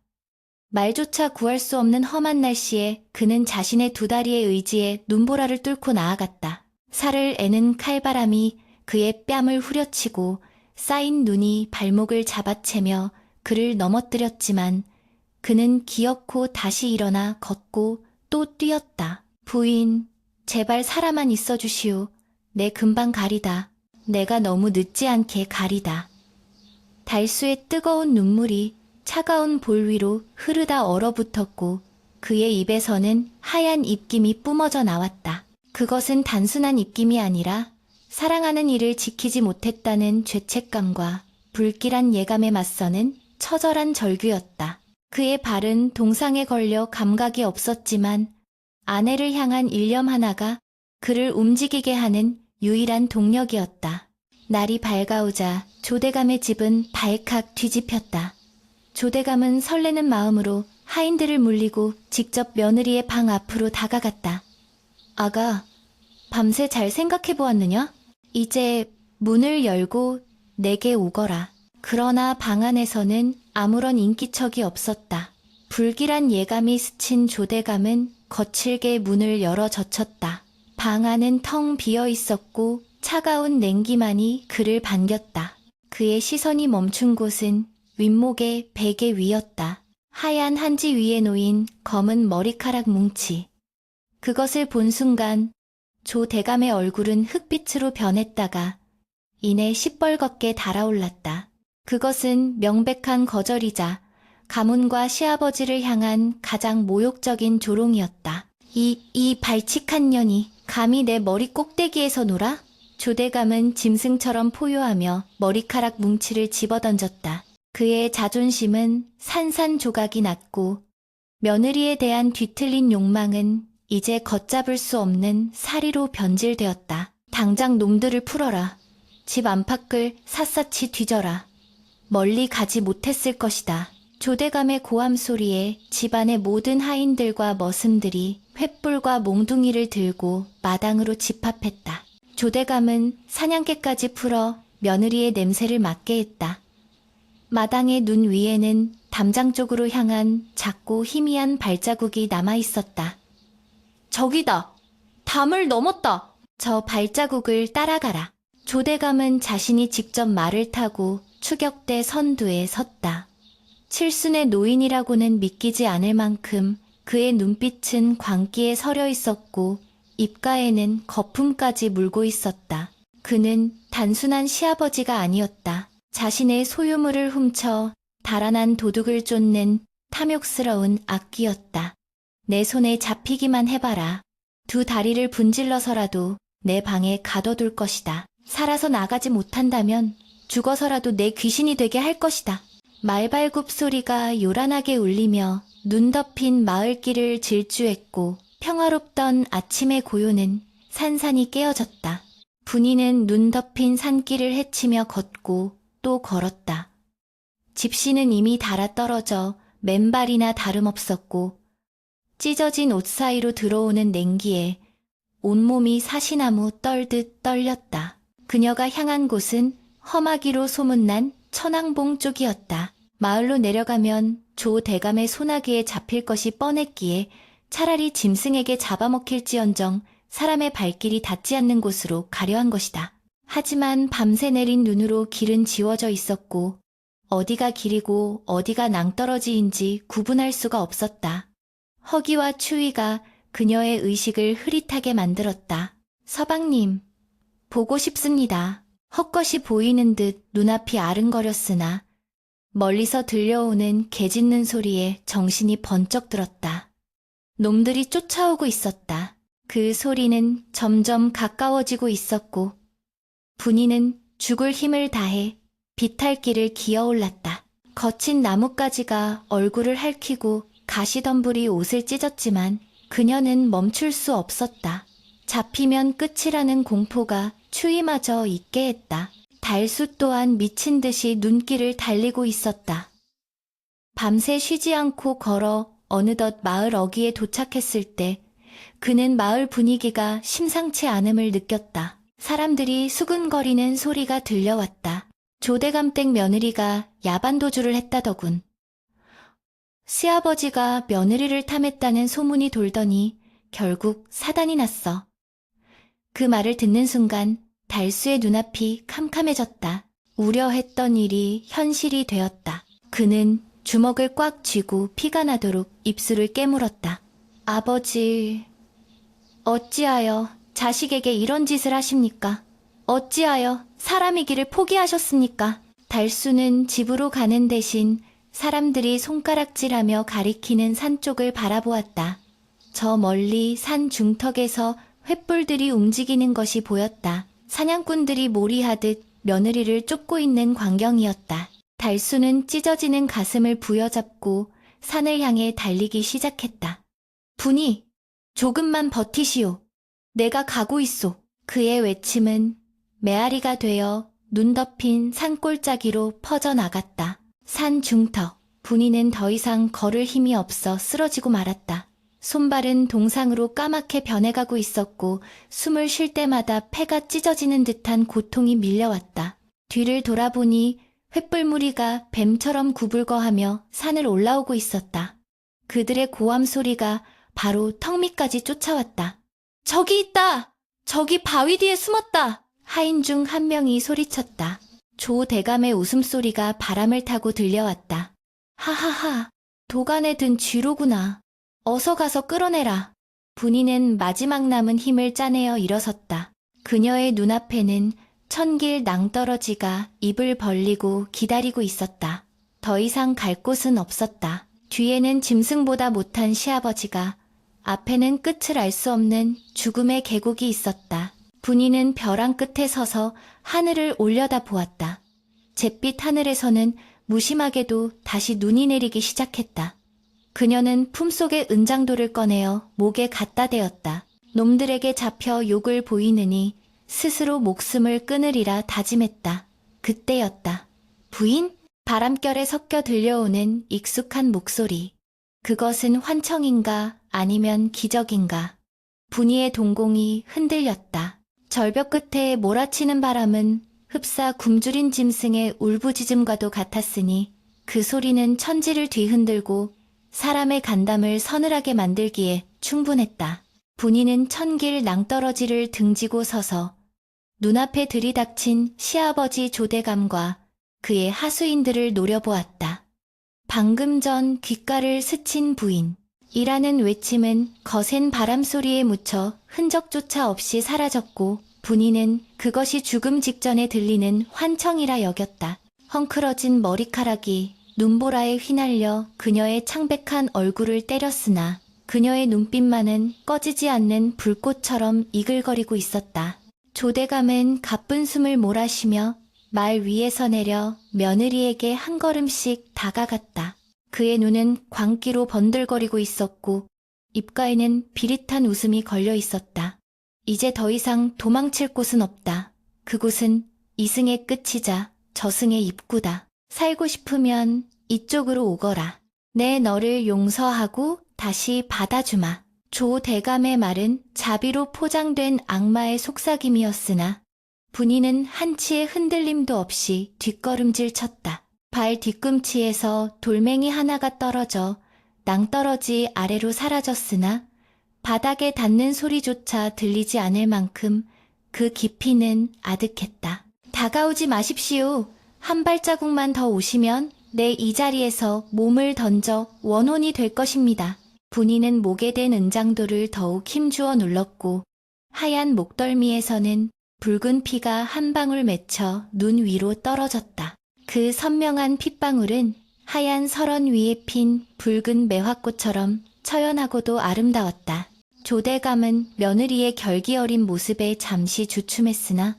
말조차 구할 수 없는 험한 날씨에 그는 자신의 두 다리의 의지에 눈보라를 뚫고 나아갔다. 살을 애는 칼바람이 그의 뺨을 후려치고 쌓인 눈이 발목을 잡아채며 그를 넘어뜨렸지만 그는 기어코 다시 일어나 걷고 또 뛰었다. 부인, 제발 살아만 있어주시오. 내 금방 가리다. 내가 너무 늦지 않게 가리다. 달수의 뜨거운 눈물이 차가운 볼 위로 흐르다 얼어붙었고 그의 입에서는 하얀 입김이 뿜어져 나왔다. 그것은 단순한 입김이 아니라 사랑하는 이를 지키지 못했다는 죄책감과 불길한 예감에 맞서는 처절한 절규였다. 그의 발은 동상에 걸려 감각이 없었지만 아내를 향한 일념 하나가 그를 움직이게 하는 유일한 동력이었다. 날이 밝아오자 조대감의 집은 발칵 뒤집혔다. 조대감은 설레는 마음으로 하인들을 물리고 직접 며느리의 방 앞으로 다가갔다. 아가, 밤새 잘 생각해 보았느냐? 이제 문을 열고 내게 오거라. 그러나 방 안에서는 아무런 인기척이 없었다. 불길한 예감이 스친 조대감은 거칠게 문을 열어 젖혔다. 방 안은 텅 비어 있었고 차가운 냉기만이 그를 반겼다. 그의 시선이 멈춘 곳은 윗목의 베개 위였다. 하얀 한지 위에 놓인 검은 머리카락 뭉치. 그것을 본 순간 조 대감의 얼굴은 흑빛으로 변했다가 이내 시뻘겋게 달아올랐다. 그것은 명백한 거절이자 가문과 시아버지를 향한 가장 모욕적인 조롱이었다. 이 발칙한 년이 감히 내 머리 꼭대기에서 놀아? 조대감은 짐승처럼 포효하며 머리카락 뭉치를 집어던졌다. 그의 자존심은 산산조각이 났고 며느리에 대한 뒤틀린 욕망은 이제 걷잡을 수 없는 사리로 변질되었다. 당장 놈들을 풀어라. 집 안팎을 샅샅이 뒤져라. 멀리 가지 못했을 것이다. 조대감의 고함 소리에 집안의 모든 하인들과 머슴들이 횃불과 몽둥이를 들고 마당으로 집합했다. 조대감은 사냥개까지 풀어 며느리의 냄새를 맡게 했다. 마당의 눈 위에는 담장 쪽으로 향한 작고 희미한 발자국이 남아있었다. 저기다! 담을 넘었다! 저 발자국을 따라가라. 조대감은 자신이 직접 말을 타고 추격대 선두에 섰다. 칠순의 노인이라고는 믿기지 않을 만큼 그의 눈빛은 광기에 서려 있었고 입가에는 거품까지 물고 있었다. 그는 단순한 시아버지가 아니었다. 자신의 소유물을 훔쳐 달아난 도둑을 쫓는 탐욕스러운 악귀였다. 내 손에 잡히기만 해봐라. 두 다리를 분질러서라도 내 방에 가둬둘 것이다. 살아서 나가지 못한다면 죽어서라도 내 귀신이 되게 할 것이다. 말발굽 소리가 요란하게 울리며 눈 덮인 마을길을 질주했고 평화롭던 아침의 고요는 산산이 깨어졌다. 분이는 눈 덮인 산길을 헤치며 걷고 또 걸었다. 집시는 이미 닳아 떨어져 맨발이나 다름없었고 찢어진 옷 사이로 들어오는 냉기에 온몸이 사시나무 떨듯 떨렸다. 그녀가 향한 곳은 험하기로 소문난 천왕봉 쪽이었다. 마을로 내려가면 조 대감의 소나기에 잡힐 것이 뻔했기에 차라리 짐승에게 잡아먹힐지언정 사람의 발길이 닿지 않는 곳으로 가려 한 것이다. 하지만 밤새 내린 눈으로 길은 지워져 있었고 어디가 길이고 어디가 낭떠러지인지 구분할 수가 없었다. 허기와 추위가 그녀의 의식을 흐릿하게 만들었다. 서방님, 보고 싶습니다. 헛것이 보이는 듯 눈앞이 아른거렸으나 멀리서 들려오는 개 짖는 소리에 정신이 번쩍 들었다. 놈들이 쫓아오고 있었다. 그 소리는 점점 가까워지고 있었고 분이는 죽을 힘을 다해 비탈길을 기어올랐다. 거친 나뭇가지가 얼굴을 핥히고 가시덤불이 옷을 찢었지만 그녀는 멈출 수 없었다. 잡히면 끝이라는 공포가 추위마저 잊게 했다. 달수 또한 미친 듯이 눈길을 달리고 있었다. 밤새 쉬지 않고 걸어 어느덧 마을 어귀에 도착했을 때 그는 마을 분위기가 심상치 않음을 느꼈다. 사람들이 수근거리는 소리가 들려왔다. 조대감댁 며느리가 야반도주를 했다더군. 시아버지가 며느리를 탐했다는 소문이 돌더니 결국 사단이 났어. 그 말을 듣는 순간 달수의 눈앞이 캄캄해졌다. 우려했던 일이 현실이 되었다. 그는 주먹을 꽉 쥐고 피가 나도록 입술을 깨물었다. 아버지, 어찌하여 자식에게 이런 짓을 하십니까? 어찌하여 사람이기를 포기하셨습니까? 달수는 집으로 가는 대신 사람들이 손가락질하며 가리키는 산 쪽을 바라보았다. 저 멀리 산 중턱에서 횃불들이 움직이는 것이 보였다. 사냥꾼들이 몰이하듯 며느리를 쫓고 있는 광경이었다. 달수는 찢어지는 가슴을 부여잡고 산을 향해 달리기 시작했다. 분이, 조금만 버티시오. 내가 가고 있소. 그의 외침은 메아리가 되어 눈 덮인 산골짜기로 퍼져나갔다. 산 중턱, 분이는 더 이상 걸을 힘이 없어 쓰러지고 말았다. 손발은 동상으로 까맣게 변해가고 있었고 숨을 쉴 때마다 폐가 찢어지는 듯한 고통이 밀려왔다. 뒤를 돌아보니 횃불무리가 뱀처럼 구불거하며 산을 올라오고 있었다. 그들의 고함 소리가 바로 턱 밑까지 쫓아왔다. 저기 있다! 저기 바위 뒤에 숨었다! 하인 중 한 명이 소리쳤다. 조 대감의 웃음소리가 바람을 타고 들려왔다. 하하하, 도간에 든 쥐로구나. 어서 가서 끌어내라. 분이는 마지막 남은 힘을 짜내어 일어섰다. 그녀의 눈앞에는 천길 낭떠러지가 입을 벌리고 기다리고 있었다. 더 이상 갈 곳은 없었다. 뒤에는 짐승보다 못한 시아버지가, 앞에는 끝을 알 수 없는 죽음의 계곡이 있었다. 분이는 벼랑 끝에 서서 하늘을 올려다 보았다. 잿빛 하늘에서는 무심하게도 다시 눈이 내리기 시작했다. 그녀는 품속의 은장도를 꺼내어 목에 갖다 대었다. 놈들에게 잡혀 욕을 보이느니 스스로 목숨을 끊으리라 다짐했다. 그때였다. 부인? 바람결에 섞여 들려오는 익숙한 목소리. 그것은 환청인가 아니면 기적인가. 분이의 동공이 흔들렸다. 절벽 끝에 몰아치는 바람은 흡사 굶주린 짐승의 울부짖음과도 같았으니 그 소리는 천지를 뒤흔들고 사람의 간담을 서늘하게 만들기에 충분했다. 분이는 천길 낭떠러지를 등지고 서서 눈앞에 들이닥친 시아버지 조대감과 그의 하수인들을 노려보았다. 방금 전 귓가를 스친 부인. 이라는 외침은 거센 바람소리에 묻혀 흔적조차 없이 사라졌고 분이는 그것이 죽음 직전에 들리는 환청이라 여겼다. 헝클어진 머리카락이 눈보라에 휘날려 그녀의 창백한 얼굴을 때렸으나 그녀의 눈빛만은 꺼지지 않는 불꽃처럼 이글거리고 있었다. 조대감은 가쁜 숨을 몰아쉬며 말 위에서 내려 며느리에게 한 걸음씩 다가갔다. 그의 눈은 광기로 번들거리고 있었고 입가에는 비릿한 웃음이 걸려 있었다. 이제 더 이상 도망칠 곳은 없다. 그곳은 이승의 끝이자 저승의 입구다. 살고 싶으면 이쪽으로 오거라. 내 너를 용서하고 다시 받아주마. 조대감의 말은 자비로 포장된 악마의 속삭임이었으나 분이는 한치의 흔들림도 없이 뒷걸음질 쳤다. 발 뒤꿈치에서 돌멩이 하나가 떨어져 낭떠러지 아래로 사라졌으나 바닥에 닿는 소리조차 들리지 않을 만큼 그 깊이는 아득했다. 다가오지 마십시오. 한 발자국만 더 오시면 내 이 자리에서 몸을 던져 원혼이 될 것입니다. 분이는 목에 댄 은장도를 더욱 힘주어 눌렀고 하얀 목덜미에서는 붉은 피가 한 방울 맺혀 눈 위로 떨어졌다. 그 선명한 핏방울은 하얀 설원 위에 핀 붉은 매화꽃처럼 처연하고도 아름다웠다. 조대감은 며느리의 결기 어린 모습에 잠시 주춤했으나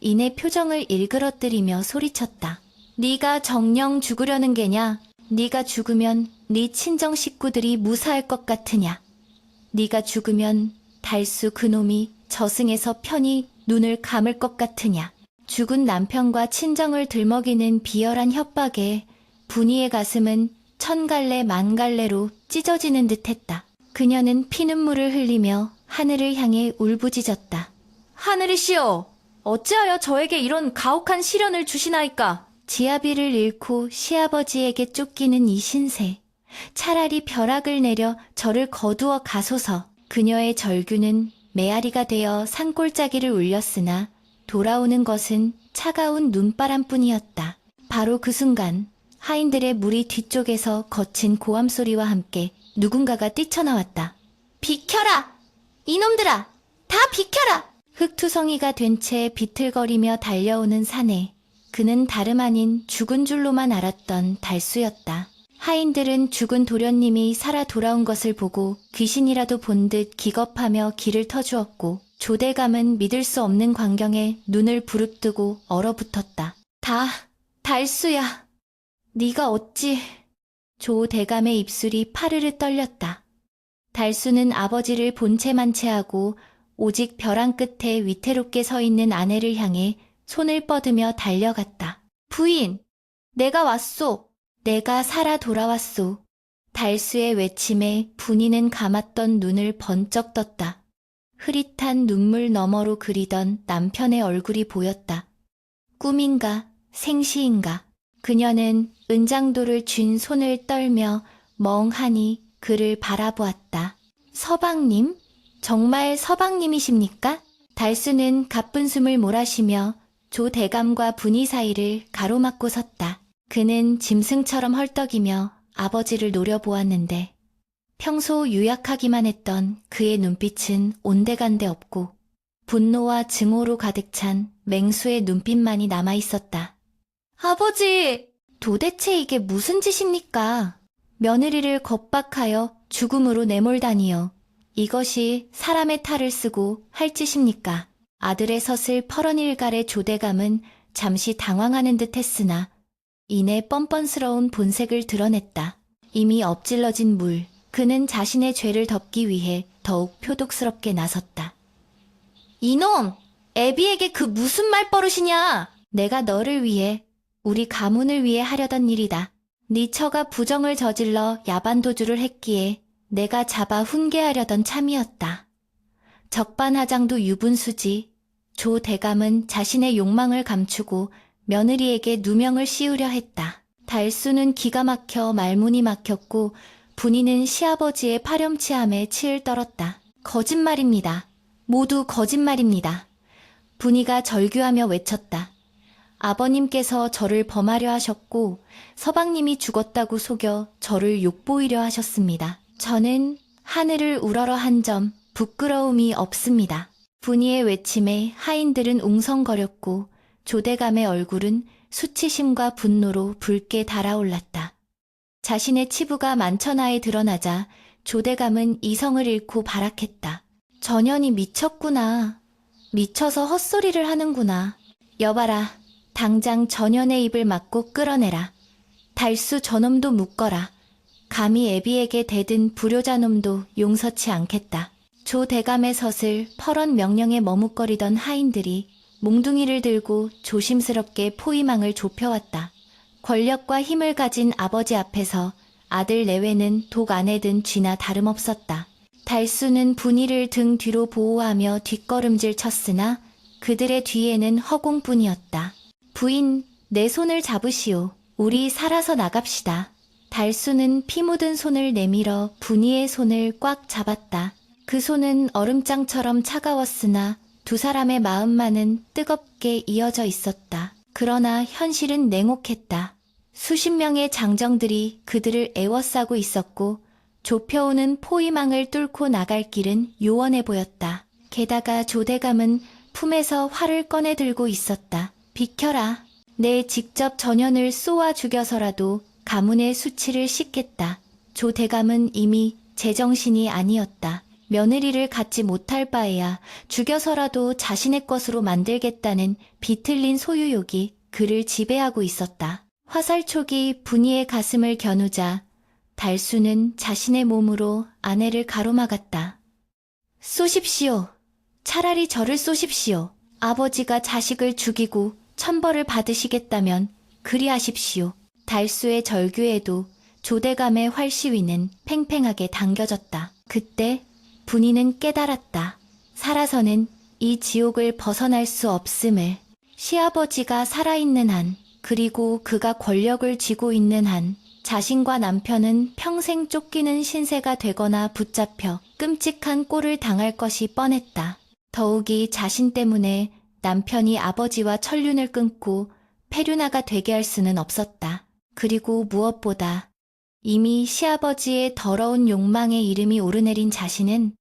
이내 표정을 일그러뜨리며 소리쳤다. 네가 정녕 죽으려는 게냐? 네가 죽으면 네 친정 식구들이 무사할 것 같으냐? 네가 죽으면 달수 그놈이 저승에서 편히 눈을 감을 것 같으냐? 죽은 남편과 친정을 들먹이는 비열한 협박에 분이의 가슴은 천갈래 만갈래로 찢어지는 듯했다. 그녀는 피눈물을 흘리며 하늘을 향해 울부짖었다. 하늘이시여! 어찌하여 저에게 이런 가혹한 시련을 주시나이까? 지아비를 잃고 시아버지에게 쫓기는 이 신세. 차라리 벼락을 내려 저를 거두어 가소서. 그녀의 절규는 메아리가 되어 산골짜기를 울렸으나 돌아오는 것은 차가운 눈바람뿐이었다. 바로 그 순간 하인들의 무리 뒤쪽에서 거친 고함 소리와 함께 누군가가 뛰쳐나왔다. 비켜라! 이놈들아! 다 비켜라! 흙투성이가 된 채 비틀거리며 달려오는 사내. 그는 다름 아닌 죽은 줄로만 알았던 달수였다. 하인들은 죽은 도련님이 살아 돌아온 것을 보고 귀신이라도 본 듯 기겁하며 길을 터주었고 조대감은 믿을 수 없는 광경에 눈을 부릅뜨고 얼어붙었다. 달수야. 네가 어찌... 조대감의 입술이 파르르 떨렸다. 달수는 아버지를 본체만체하고 오직 벼랑 끝에 위태롭게 서 있는 아내를 향해 손을 뻗으며 달려갔다. 부인, 내가 왔소. 내가 살아 돌아왔소. 달수의 외침에 분이는 감았던 눈을 번쩍 떴다. 흐릿한 눈물 너머로 그리던 남편의 얼굴이 보였다. 꿈인가 생시인가. 그녀는 은장도를 쥔 손을 떨며 멍하니 그를 바라보았다. 서방님? 정말 서방님이십니까? 달수는 가쁜 숨을 몰아쉬며 조대감과 분이 사이를 가로막고 섰다. 그는 짐승처럼 헐떡이며 아버지를 노려보았는데 평소 유약하기만 했던 그의 눈빛은 온데간데 없고 분노와 증오로 가득 찬 맹수의 눈빛만이 남아있었다. 아버지! 도대체 이게 무슨 짓입니까? 며느리를 겁박하여 죽음으로 내몰다니요. 이것이 사람의 탈을 쓰고 할 짓입니까? 아들의 섯을 펄어닐갈의 조대감은 잠시 당황하는 듯 했으나 이내 뻔뻔스러운 본색을 드러냈다. 이미 엎질러진 물, 그는 자신의 죄를 덮기 위해 더욱 표독스럽게 나섰다. 이놈! 애비에게 그 무슨 말버릇이냐? 내가 너를 위해, 우리 가문을 위해 하려던 일이다. 네 처가 부정을 저질러 야반도주를 했기에 내가 잡아 훈계하려던 참이었다. 적반하장도 유분수지. 조 대감은 자신의 욕망을 감추고 며느리에게 누명을 씌우려 했다. 달수는 기가 막혀 말문이 막혔고 분이는 시아버지의 파렴치함에 치을 떨었다. 거짓말입니다. 모두 거짓말입니다. 분이가 절규하며 외쳤다. 아버님께서 저를 범하려 하셨고 서방님이 죽었다고 속여 저를 욕보이려 하셨습니다. 저는 하늘을 우러러 한 점 부끄러움이 없습니다. 분이의 외침에 하인들은 웅성거렸고 조대감의 얼굴은 수치심과 분노로 붉게 달아올랐다. 자신의 치부가 만천하에 드러나자 조대감은 이성을 잃고 발악했다. 전현이 미쳤구나. 미쳐서 헛소리를 하는구나. 여봐라. 당장 전현의 입을 막고 끌어내라. 달수 저놈도 묶어라. 감히 애비에게 대든 불효자놈도 용서치 않겠다. 조 대감의 섯을 퍼런 명령에 머뭇거리던 하인들이 몽둥이를 들고 조심스럽게 포위망을 좁혀왔다. 권력과 힘을 가진 아버지 앞에서 아들 내외는 독 안에 든 쥐나 다름없었다. 달수는 분이를 등 뒤로 보호하며 뒷걸음질 쳤으나 그들의 뒤에는 허공뿐이었다. 부인, 내 손을 잡으시오. 우리 살아서 나갑시다. 달수는 피 묻은 손을 내밀어 분이의 손을 꽉 잡았다. 그 손은 얼음장처럼 차가웠으나 두 사람의 마음만은 뜨겁게 이어져 있었다. 그러나 현실은 냉혹했다. 수십 명의 장정들이 그들을 애워싸고 있었고 좁혀오는 포위망을 뚫고 나갈 길은 요원해 보였다. 게다가 조대감은 품에서 활을 꺼내 들고 있었다. 비켜라. 내 직접 전현을 쏘아 죽여서라도 가문의 수치를 씻겠다. 조대감은 이미 제정신이 아니었다. 며느리를 갖지 못할 바에야 죽여서라도 자신의 것으로 만들겠다는 비틀린 소유욕이 그를 지배하고 있었다. 화살촉이 분이의 가슴을 겨누자 달수는 자신의 몸으로 아내를 가로막았다. 쏘십시오. 차라리 저를 쏘십시오. 아버지가 자식을 죽이고 천벌을 받으시겠다면 그리하십시오. 달수의 절규에도 조대감의 활시위는 팽팽하게 당겨졌다. 그때 분이는 깨달았다. 살아서는 이 지옥을 벗어날 수 없음을. 시아버지가 살아있는 한, 그리고 그가 권력을 쥐고 있는 한, 자신과 남편은 평생 쫓기는 신세가 되거나 붙잡혀 끔찍한 꼴을 당할 것이 뻔했다. 더욱이 자신 때문에 남편이 아버지와 천륜을 끊고 폐륜아가 되게 할 수는 없었다. 그리고 무엇보다 이미 시아버지의 더러운 욕망의 이름이 오르내린 자신은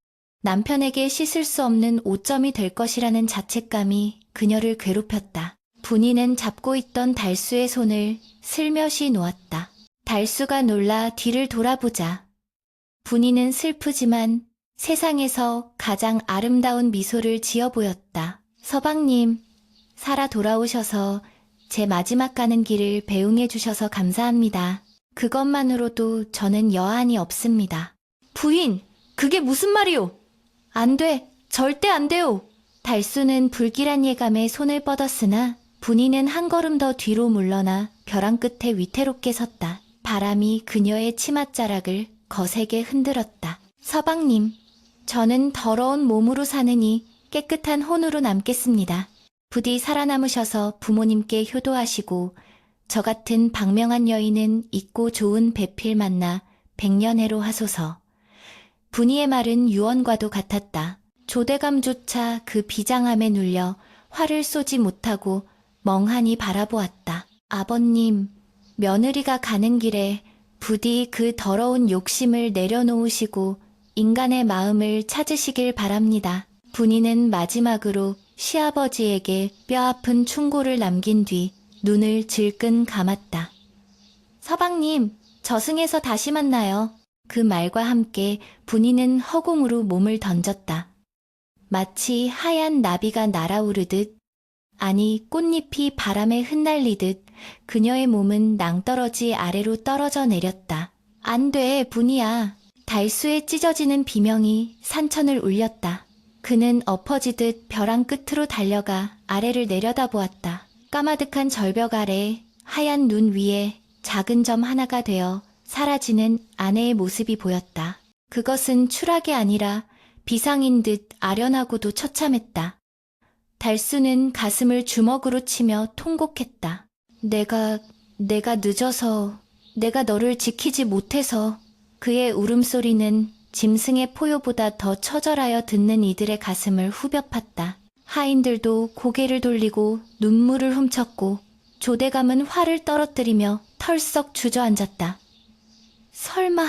남편에게 씻을 수 없는 오점이 될 것이라는 자책감이 그녀를 괴롭혔다. 분이는 잡고 있던 달수의 손을 슬며시 놓았다. 달수가 놀라 뒤를 돌아보자 분이는 슬프지만 세상에서 가장 아름다운 미소를 지어 보였다. 서방님, 살아 돌아오셔서 제 마지막 가는 길을 배웅해 주셔서 감사합니다. 그것만으로도 저는 여한이 없습니다. 부인, 그게 무슨 말이오? 안 돼, 절대 안 돼요. 달수는 불길한 예감에 손을 뻗었으나 분이는 한 걸음 더 뒤로 물러나 벼랑 끝에 위태롭게 섰다. 바람이 그녀의 치맛자락을 거세게 흔들었다. 서방님, 저는 더러운 몸으로 사느니 깨끗한 혼으로 남겠습니다. 부디 살아남으셔서 부모님께 효도하시고 저 같은 박명한 여인은 있고 좋은 배필 만나 백년해로 하소서. 분이의 말은 유언과도 같았다. 조대감조차 그 비장함에 눌려 화를 쏘지 못하고 멍하니 바라보았다. 아버님, 며느리가 가는 길에 부디 그 더러운 욕심을 내려놓으시고 인간의 마음을 찾으시길 바랍니다. 분이는 마지막으로 시아버지에게 뼈아픈 충고를 남긴 뒤 눈을 질끈 감았다. 서방님, 저승에서 다시 만나요. 그 말과 함께 분이는 허공으로 몸을 던졌다. 마치 하얀 나비가 날아오르듯, 아니 꽃잎이 바람에 흩날리듯 그녀의 몸은 낭떠러지 아래로 떨어져 내렸다. 안 돼, 분이야. 달수의 찢어지는 비명이 산천을 울렸다. 그는 엎어지듯 벼랑 끝으로 달려가 아래를 내려다보았다. 까마득한 절벽 아래 하얀 눈 위에 작은 점 하나가 되어 사라지는 아내의 모습이 보였다. 그것은 추락이 아니라 비상인 듯 아련하고도 처참했다. 달수는 가슴을 주먹으로 치며 통곡했다. 내가 늦어서, 내가 너를 지키지 못해서. 그의 울음소리는 짐승의 포효보다 더 처절하여 듣는 이들의 가슴을 후벼 팠다. 하인들도 고개를 돌리고 눈물을 훔쳤고 조대감은 화를 떨어뜨리며 털썩 주저앉았다. 설마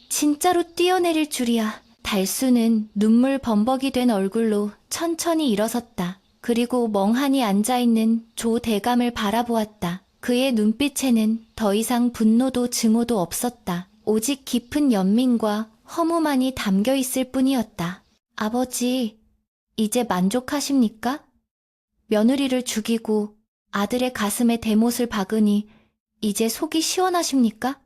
진짜로 뛰어내릴 줄이야. 달수는 눈물 범벅이 된 얼굴로 천천히 일어섰다. 그리고 멍하니 앉아있는 조대감을 바라보았다. 그의 눈빛에는 더 이상 분노도 증오도 없었다. 오직 깊은 연민과 허무만이 담겨 있을 뿐이었다. 아버지, 이제 만족하십니까? 며느리를 죽이고 아들의 가슴에 대못을 박으니 이제 속이 시원하십니까?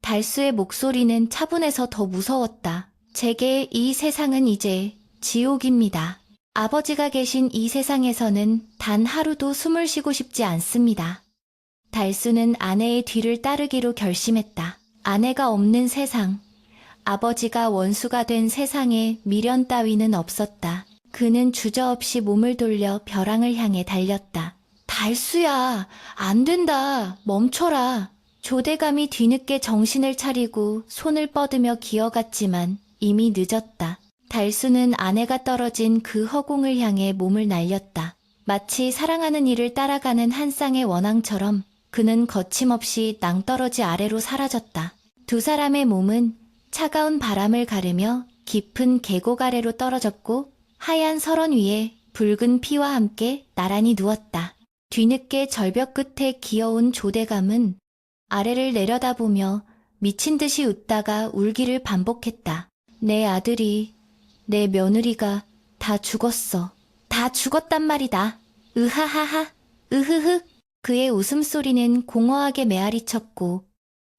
달수의 목소리는 차분해서 더 무서웠다. 제게 이 세상은 이제 지옥입니다. 아버지가 계신 이 세상에서는 단 하루도 숨을 쉬고 싶지 않습니다. 달수는 아내의 뒤를 따르기로 결심했다. 아내가 없는 세상, 아버지가 원수가 된 세상에 미련 따위는 없었다. 그는 주저없이 몸을 돌려 벼랑을 향해 달렸다. 달수야, 안 된다. 멈춰라. 조대감이 뒤늦게 정신을 차리고 손을 뻗으며 기어갔지만 이미 늦었다. 달수는 아내가 떨어진 그 허공을 향해 몸을 날렸다. 마치 사랑하는 이를 따라가는 한 쌍의 원앙처럼 그는 거침없이 낭떠러지 아래로 사라졌다. 두 사람의 몸은 차가운 바람을 가르며 깊은 계곡 아래로 떨어졌고 하얀 설원 위에 붉은 피와 함께 나란히 누웠다. 뒤늦게 절벽 끝에 기어온 조대감은 아래를 내려다보며 미친 듯이 웃다가 울기를 반복했다. 내 아들이, 내 며느리가 다 죽었어. 다 죽었단 말이다. 으하하하, 으흐흐. 그의 웃음소리는 공허하게 메아리쳤고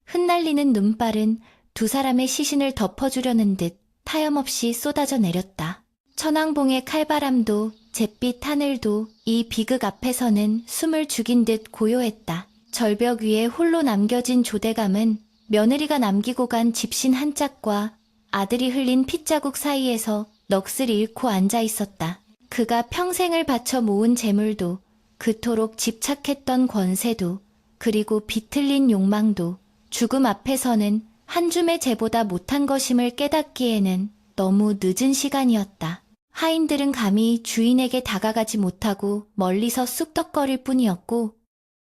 흩날리는 눈발은 두 사람의 시신을 덮어주려는 듯 타염없이 쏟아져 내렸다. 천왕봉의 칼바람도 잿빛 하늘도 이 비극 앞에서는 숨을 죽인 듯 고요했다. 절벽 위에 홀로 남겨진 조대감은 며느리가 남기고 간 집신 한 짝과 아들이 흘린 핏자국 사이에서 넋을 잃고 앉아 있었다. 그가 평생을 바쳐 모은 재물도 그토록 집착했던 권세도 그리고 비틀린 욕망도 죽음 앞에서는 한 줌의 재보다 못한 것임을 깨닫기에는 너무 늦은 시간이었다. 하인들은 감히 주인에게 다가가지 못하고 멀리서 쑥덕거릴 뿐이었고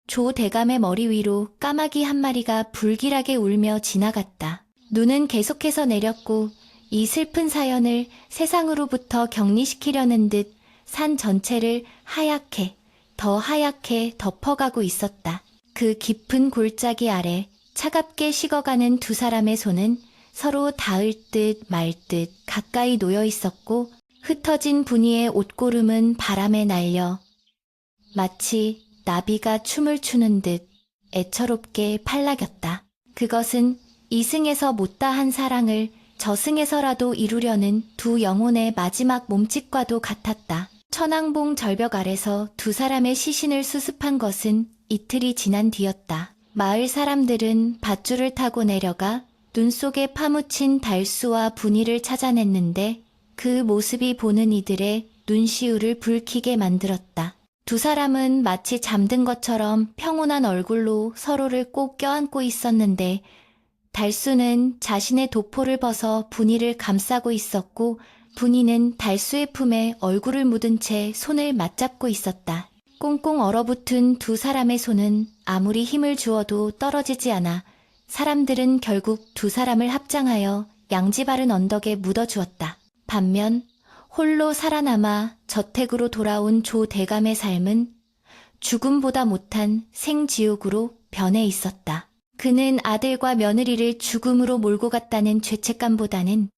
조 대감의 머리 위로 까마귀 한 마리가 불길하게 울며 지나갔다. 눈은 계속해서 내렸고 이 슬픈 사연을 세상으로부터 격리시키려는 듯 산 전체를 하얗게 더 하얗게 덮어가고 있었다. 그 깊은 골짜기 아래 차갑게 식어가는 두 사람의 손은 서로 닿을 듯 말 듯 가까이 놓여 있었고 흩어진 분이의 옷고름은 바람에 날려 마치 나비가 춤을 추는 듯 애처롭게 팔락였다. 그것은 이승에서 못다한 사랑을 저승에서라도 이루려는 두 영혼의 마지막 몸짓과도 같았다. 천왕봉 절벽 아래서 두 사람의 시신을 수습한 것은 이틀이 지난 뒤였다. 마을 사람들은 밧줄을 타고 내려가 눈 속에 파묻힌 달수와 분이를 찾아냈는데 그 모습이 보는 이들의 눈시울을 붉히게 만들었다. 두 사람은 마치 잠든 것처럼 평온한 얼굴로 서로를 꼭 껴안고 있었는데 달수는 자신의 도포를 벗어 분이를 감싸고 있었고 분이는 달수의 품에 얼굴을 묻은 채 손을 맞잡고 있었다. 꽁꽁 얼어붙은 두 사람의 손은 아무리 힘을 주어도 떨어지지 않아 사람들은 결국 두 사람을 합장하여 양지 바른 언덕에 묻어주었다. 반면 홀로 살아남아 저택으로 돌아온 조 대감의 삶은 죽음보다 못한 생지옥으로 변해 있었다. 그는 아들과 며느리를 죽음으로 몰고 갔다는 죄책감보다는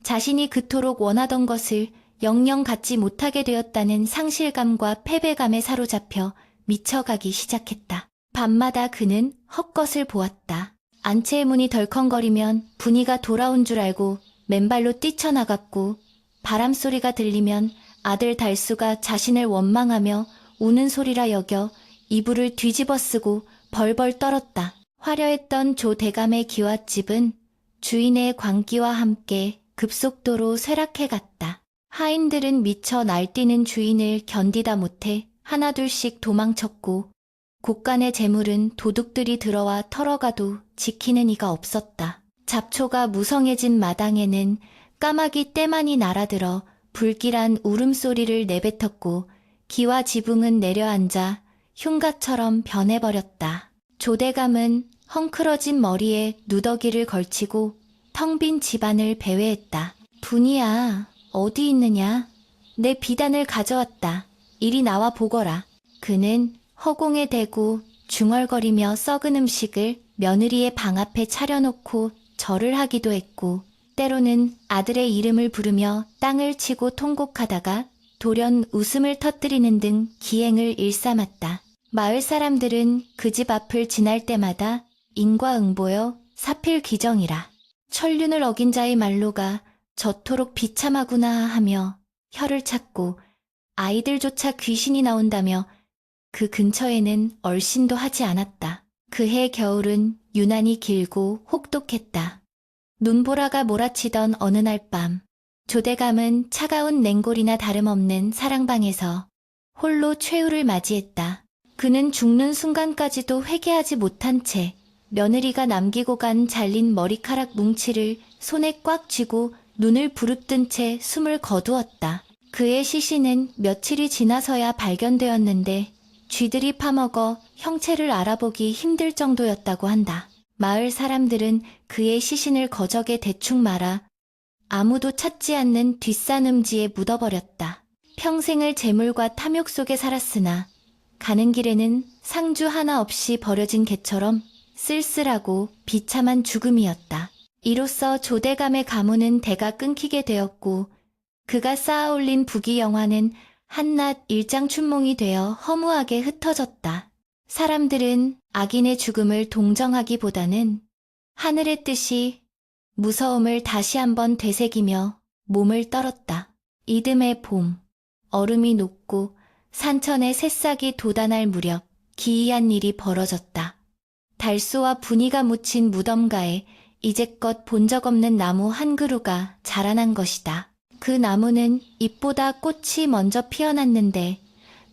자신이 그토록 원하던 것을 영영 갖지 못하게 되었다는 상실감과 패배감에 사로잡혀 미쳐가기 시작했다. 밤마다 그는 헛것을 보았다. 안채의 문이 덜컹거리면 분이가 돌아온 줄 알고 맨발로 뛰쳐나갔고 바람소리가 들리면 아들 달수가 자신을 원망하며 우는 소리라 여겨 이불을 뒤집어 쓰고 벌벌 떨었다. 화려했던 조 대감의 기와집은 주인의 광기와 함께 급속도로 쇠락해 갔다. 하인들은 미쳐 날뛰는 주인을 견디다 못해 하나둘씩 도망쳤고 곳간의 재물은 도둑들이 들어와 털어가도 지키는 이가 없었다. 잡초가 무성해진 마당에는 까마귀 떼만이 날아들어 불길한 울음소리를 내뱉었고 기와 지붕은 내려앉아 흉가처럼 변해버렸다. 조대감은 헝클어진 머리에 누더기를 걸치고 텅 빈 집안을 배회했다. 분이야, 어디 있느냐? 내 비단을 가져왔다. 이리 나와 보거라. 그는 허공에 대고 중얼거리며 썩은 음식을 며느리의 방 앞에 차려놓고 절을 하기도 했고 때로는 아들의 이름을 부르며 땅을 치고 통곡하다가 돌연 웃음을 터뜨리는 등 기행을 일삼았다. 마을 사람들은 그 집 앞을 지날 때마다 인과응보여 사필귀정이라. 천륜을 어긴 자의 말로가 저토록 비참하구나 하며 혀를 찾고 아이들조차 귀신이 나온다며 그 근처에는 얼씬도 하지 않았다. 그해 겨울은 유난히 길고 혹독했다. 눈보라가 몰아치던 어느 날 밤, 조대감은 차가운 냉골이나 다름없는 사랑방에서 홀로 최후를 맞이했다. 그는 죽는 순간까지도 회개하지 못한 채 며느리가 남기고 간 잘린 머리카락 뭉치를 손에 꽉 쥐고 눈을 부릅뜬 채 숨을 거두었다. 그의 시신은 며칠이 지나서야 발견되었는데 쥐들이 파먹어 형체를 알아보기 힘들 정도였다고 한다. 마을 사람들은 그의 시신을 거적에 대충 말아 아무도 찾지 않는 뒷산 음지에 묻어버렸다. 평생을 재물과 탐욕 속에 살았으나 가는 길에는 상주 하나 없이 버려진 개처럼 쓸쓸하고 비참한 죽음이었다. 이로써 조대감의 가문은 대가 끊기게 되었고 그가 쌓아올린 부귀영화는 한낱 일장춘몽이 되어 허무하게 흩어졌다. 사람들은 악인의 죽음을 동정하기보다는 하늘의 뜻이 무서움을 다시 한번 되새기며 몸을 떨었다. 이듬해 봄, 얼음이 녹고 산천에 새싹이 돋아날 무렵 기이한 일이 벌어졌다. 달수와 분이가 묻힌 무덤가에 이제껏 본 적 없는 나무 한 그루가 자라난 것이다. 그 나무는 잎보다 꽃이 먼저 피어났는데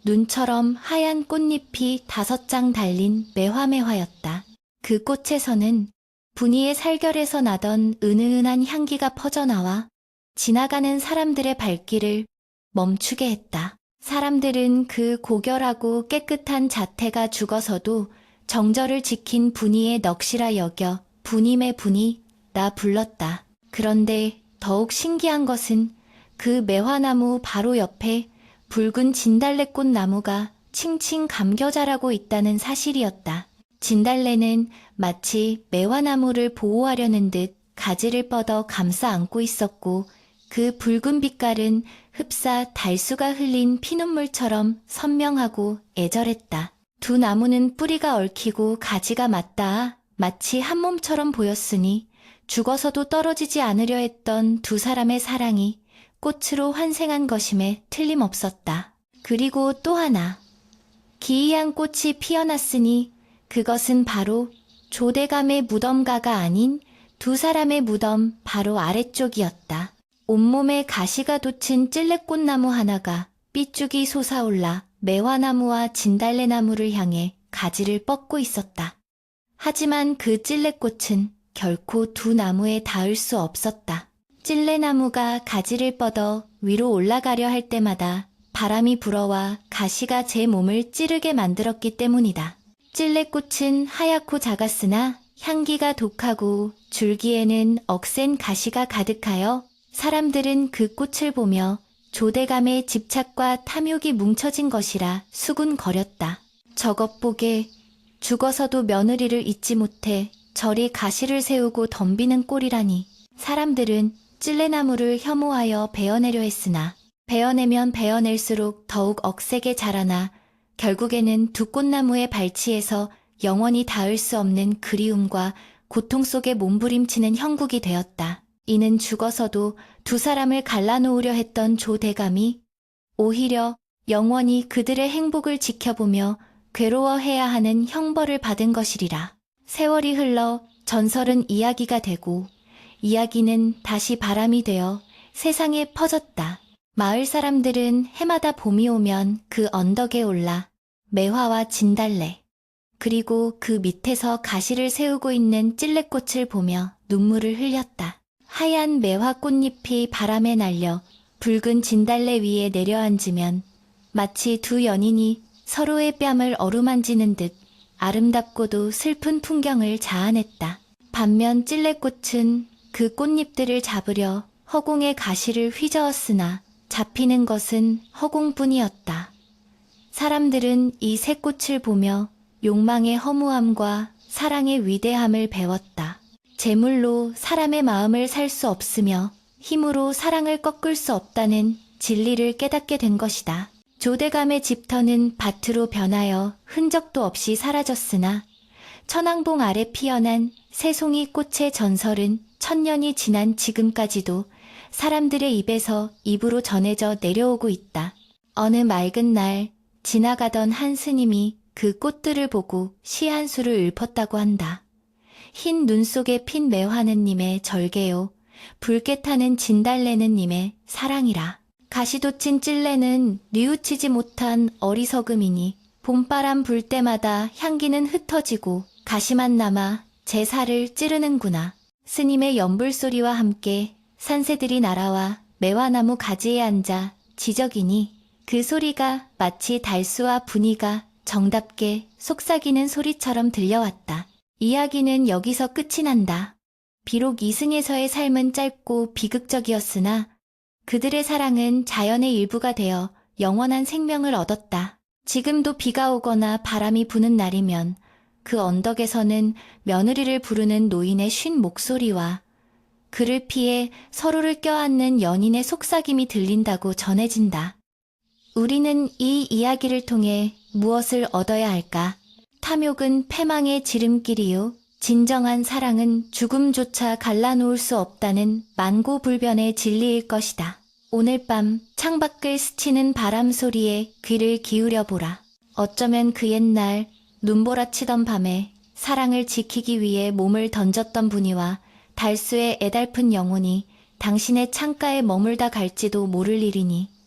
눈처럼 하얀 꽃잎이 5장 달린 매화매화였다. 그 꽃에서는 분이의 살결에서 나던 은은한 향기가 퍼져나와 지나가는 사람들의 발길을 멈추게 했다. 사람들은 그 고결하고 깨끗한 자태가 죽어서도 정절을 지킨 분이의 넋이라 여겨 분임의 분이라 불렀다. 그런데 더욱 신기한 것은 그 매화나무 바로 옆에 붉은 진달래꽃 나무가 칭칭 감겨 자라고 있다는 사실이었다. 진달래는 마치 매화나무를 보호하려는 듯 가지를 뻗어 감싸 안고 있었고 그 붉은 빛깔은 흡사 달수가 흘린 피눈물처럼 선명하고 애절했다. 두 나무는 뿌리가 얽히고 가지가 맞닿아 마치 한 몸처럼 보였으니 죽어서도 떨어지지 않으려 했던 두 사람의 사랑이 꽃으로 환생한 것임에 틀림없었다. 그리고 또 하나, 기이한 꽃이 피어났으니 그것은 바로 조대감의 무덤가가 아닌 두 사람의 무덤 바로 아래쪽이었다. 온몸에 가시가 돋친 찔레꽃나무 하나가 삐죽이 솟아올라 매화나무와 진달래나무를 향해 가지를 뻗고 있었다. 하지만 그 찔레꽃은 결코 두 나무에 닿을 수 없었다. 찔레나무가 가지를 뻗어 위로 올라가려 할 때마다 바람이 불어와 가시가 제 몸을 찌르게 만들었기 때문이다. 찔레꽃은 하얗고 작았으나 향기가 독하고 줄기에는 억센 가시가 가득하여 사람들은 그 꽃을 보며 조대감의 집착과 탐욕이 뭉쳐진 것이라 수군거렸다. 저것 보게 죽어서도 며느리를 잊지 못해 저리 가시를 세우고 덤비는 꼴이라니. 사람들은 찔레나무를 혐오하여 베어내려 했으나 베어내면 베어낼수록 더욱 억세게 자라나 결국에는 두 꽃나무의 발치에서 영원히 닿을 수 없는 그리움과 고통 속에 몸부림치는 형국이 되었다. 이는 죽어서도 두 사람을 갈라놓으려 했던 조대감이 오히려 영원히 그들의 행복을 지켜보며 괴로워해야 하는 형벌을 받은 것이리라. 세월이 흘러 전설은 이야기가 되고 이야기는 다시 바람이 되어 세상에 퍼졌다. 마을 사람들은 해마다 봄이 오면 그 언덕에 올라 매화와 진달래, 그리고 그 밑에서 가시를 세우고 있는 찔레꽃을 보며 눈물을 흘렸다. 하얀 매화 꽃잎이 바람에 날려 붉은 진달래 위에 내려앉으면 마치 두 연인이 서로의 뺨을 어루만지는 듯 아름답고도 슬픈 풍경을 자아냈다. 반면 찔레꽃은 그 꽃잎들을 잡으려 허공에 가시를 휘저었으나 잡히는 것은 허공뿐이었다. 사람들은 이 새 꽃을 보며 욕망의 허무함과 사랑의 위대함을 배웠다. 재물로 사람의 마음을 살 수 없으며 힘으로 사랑을 꺾을 수 없다는 진리를 깨닫게 된 것이다. 조대감의 집터는 밭으로 변하여 흔적도 없이 사라졌으나 천왕봉 아래 피어난 새송이 꽃의 전설은 천년이 지난 지금까지도 사람들의 입에서 입으로 전해져 내려오고 있다. 어느 맑은 날 지나가던 한 스님이 그 꽃들을 보고 시 한 수를 읊었다고 한다. 흰 눈 속에 핀 매화는 님의 절개요, 붉게 타는 진달래는 님의 사랑이라. 가시돋친 찔레는 뉘우치지 못한 어리석음이니 봄바람 불 때마다 향기는 흩어지고 가시만 남아 제 살을 찌르는구나. 스님의 연불소리와 함께 산새들이 날아와 매화나무 가지에 앉아 지저귀니 그 소리가 마치 달수와 분이가 정답게 속삭이는 소리처럼 들려왔다. 이야기는 여기서 끝이 난다. 비록 이승에서의 삶은 짧고 비극적이었으나 그들의 사랑은 자연의 일부가 되어 영원한 생명을 얻었다. 지금도 비가 오거나 바람이 부는 날이면 그 언덕에서는 며느리를 부르는 노인의 쉰 목소리와 그를 피해 서로를 껴안는 연인의 속삭임이 들린다고 전해진다. 우리는 이 이야기를 통해 무엇을 얻어야 할까? 탐욕은 패망의 지름길이요, 진정한 사랑은 죽음조차 갈라놓을 수 없다는 만고불변의 진리일 것이다. 오늘 밤 창밖을 스치는 바람 소리에 귀를 기울여보라. 어쩌면 그 옛날 눈보라치던 밤에 사랑을 지키기 위해 몸을 던졌던 분이와 달수의 애달픈 영혼이 당신의 창가에 머물다 갈지도 모를 일이니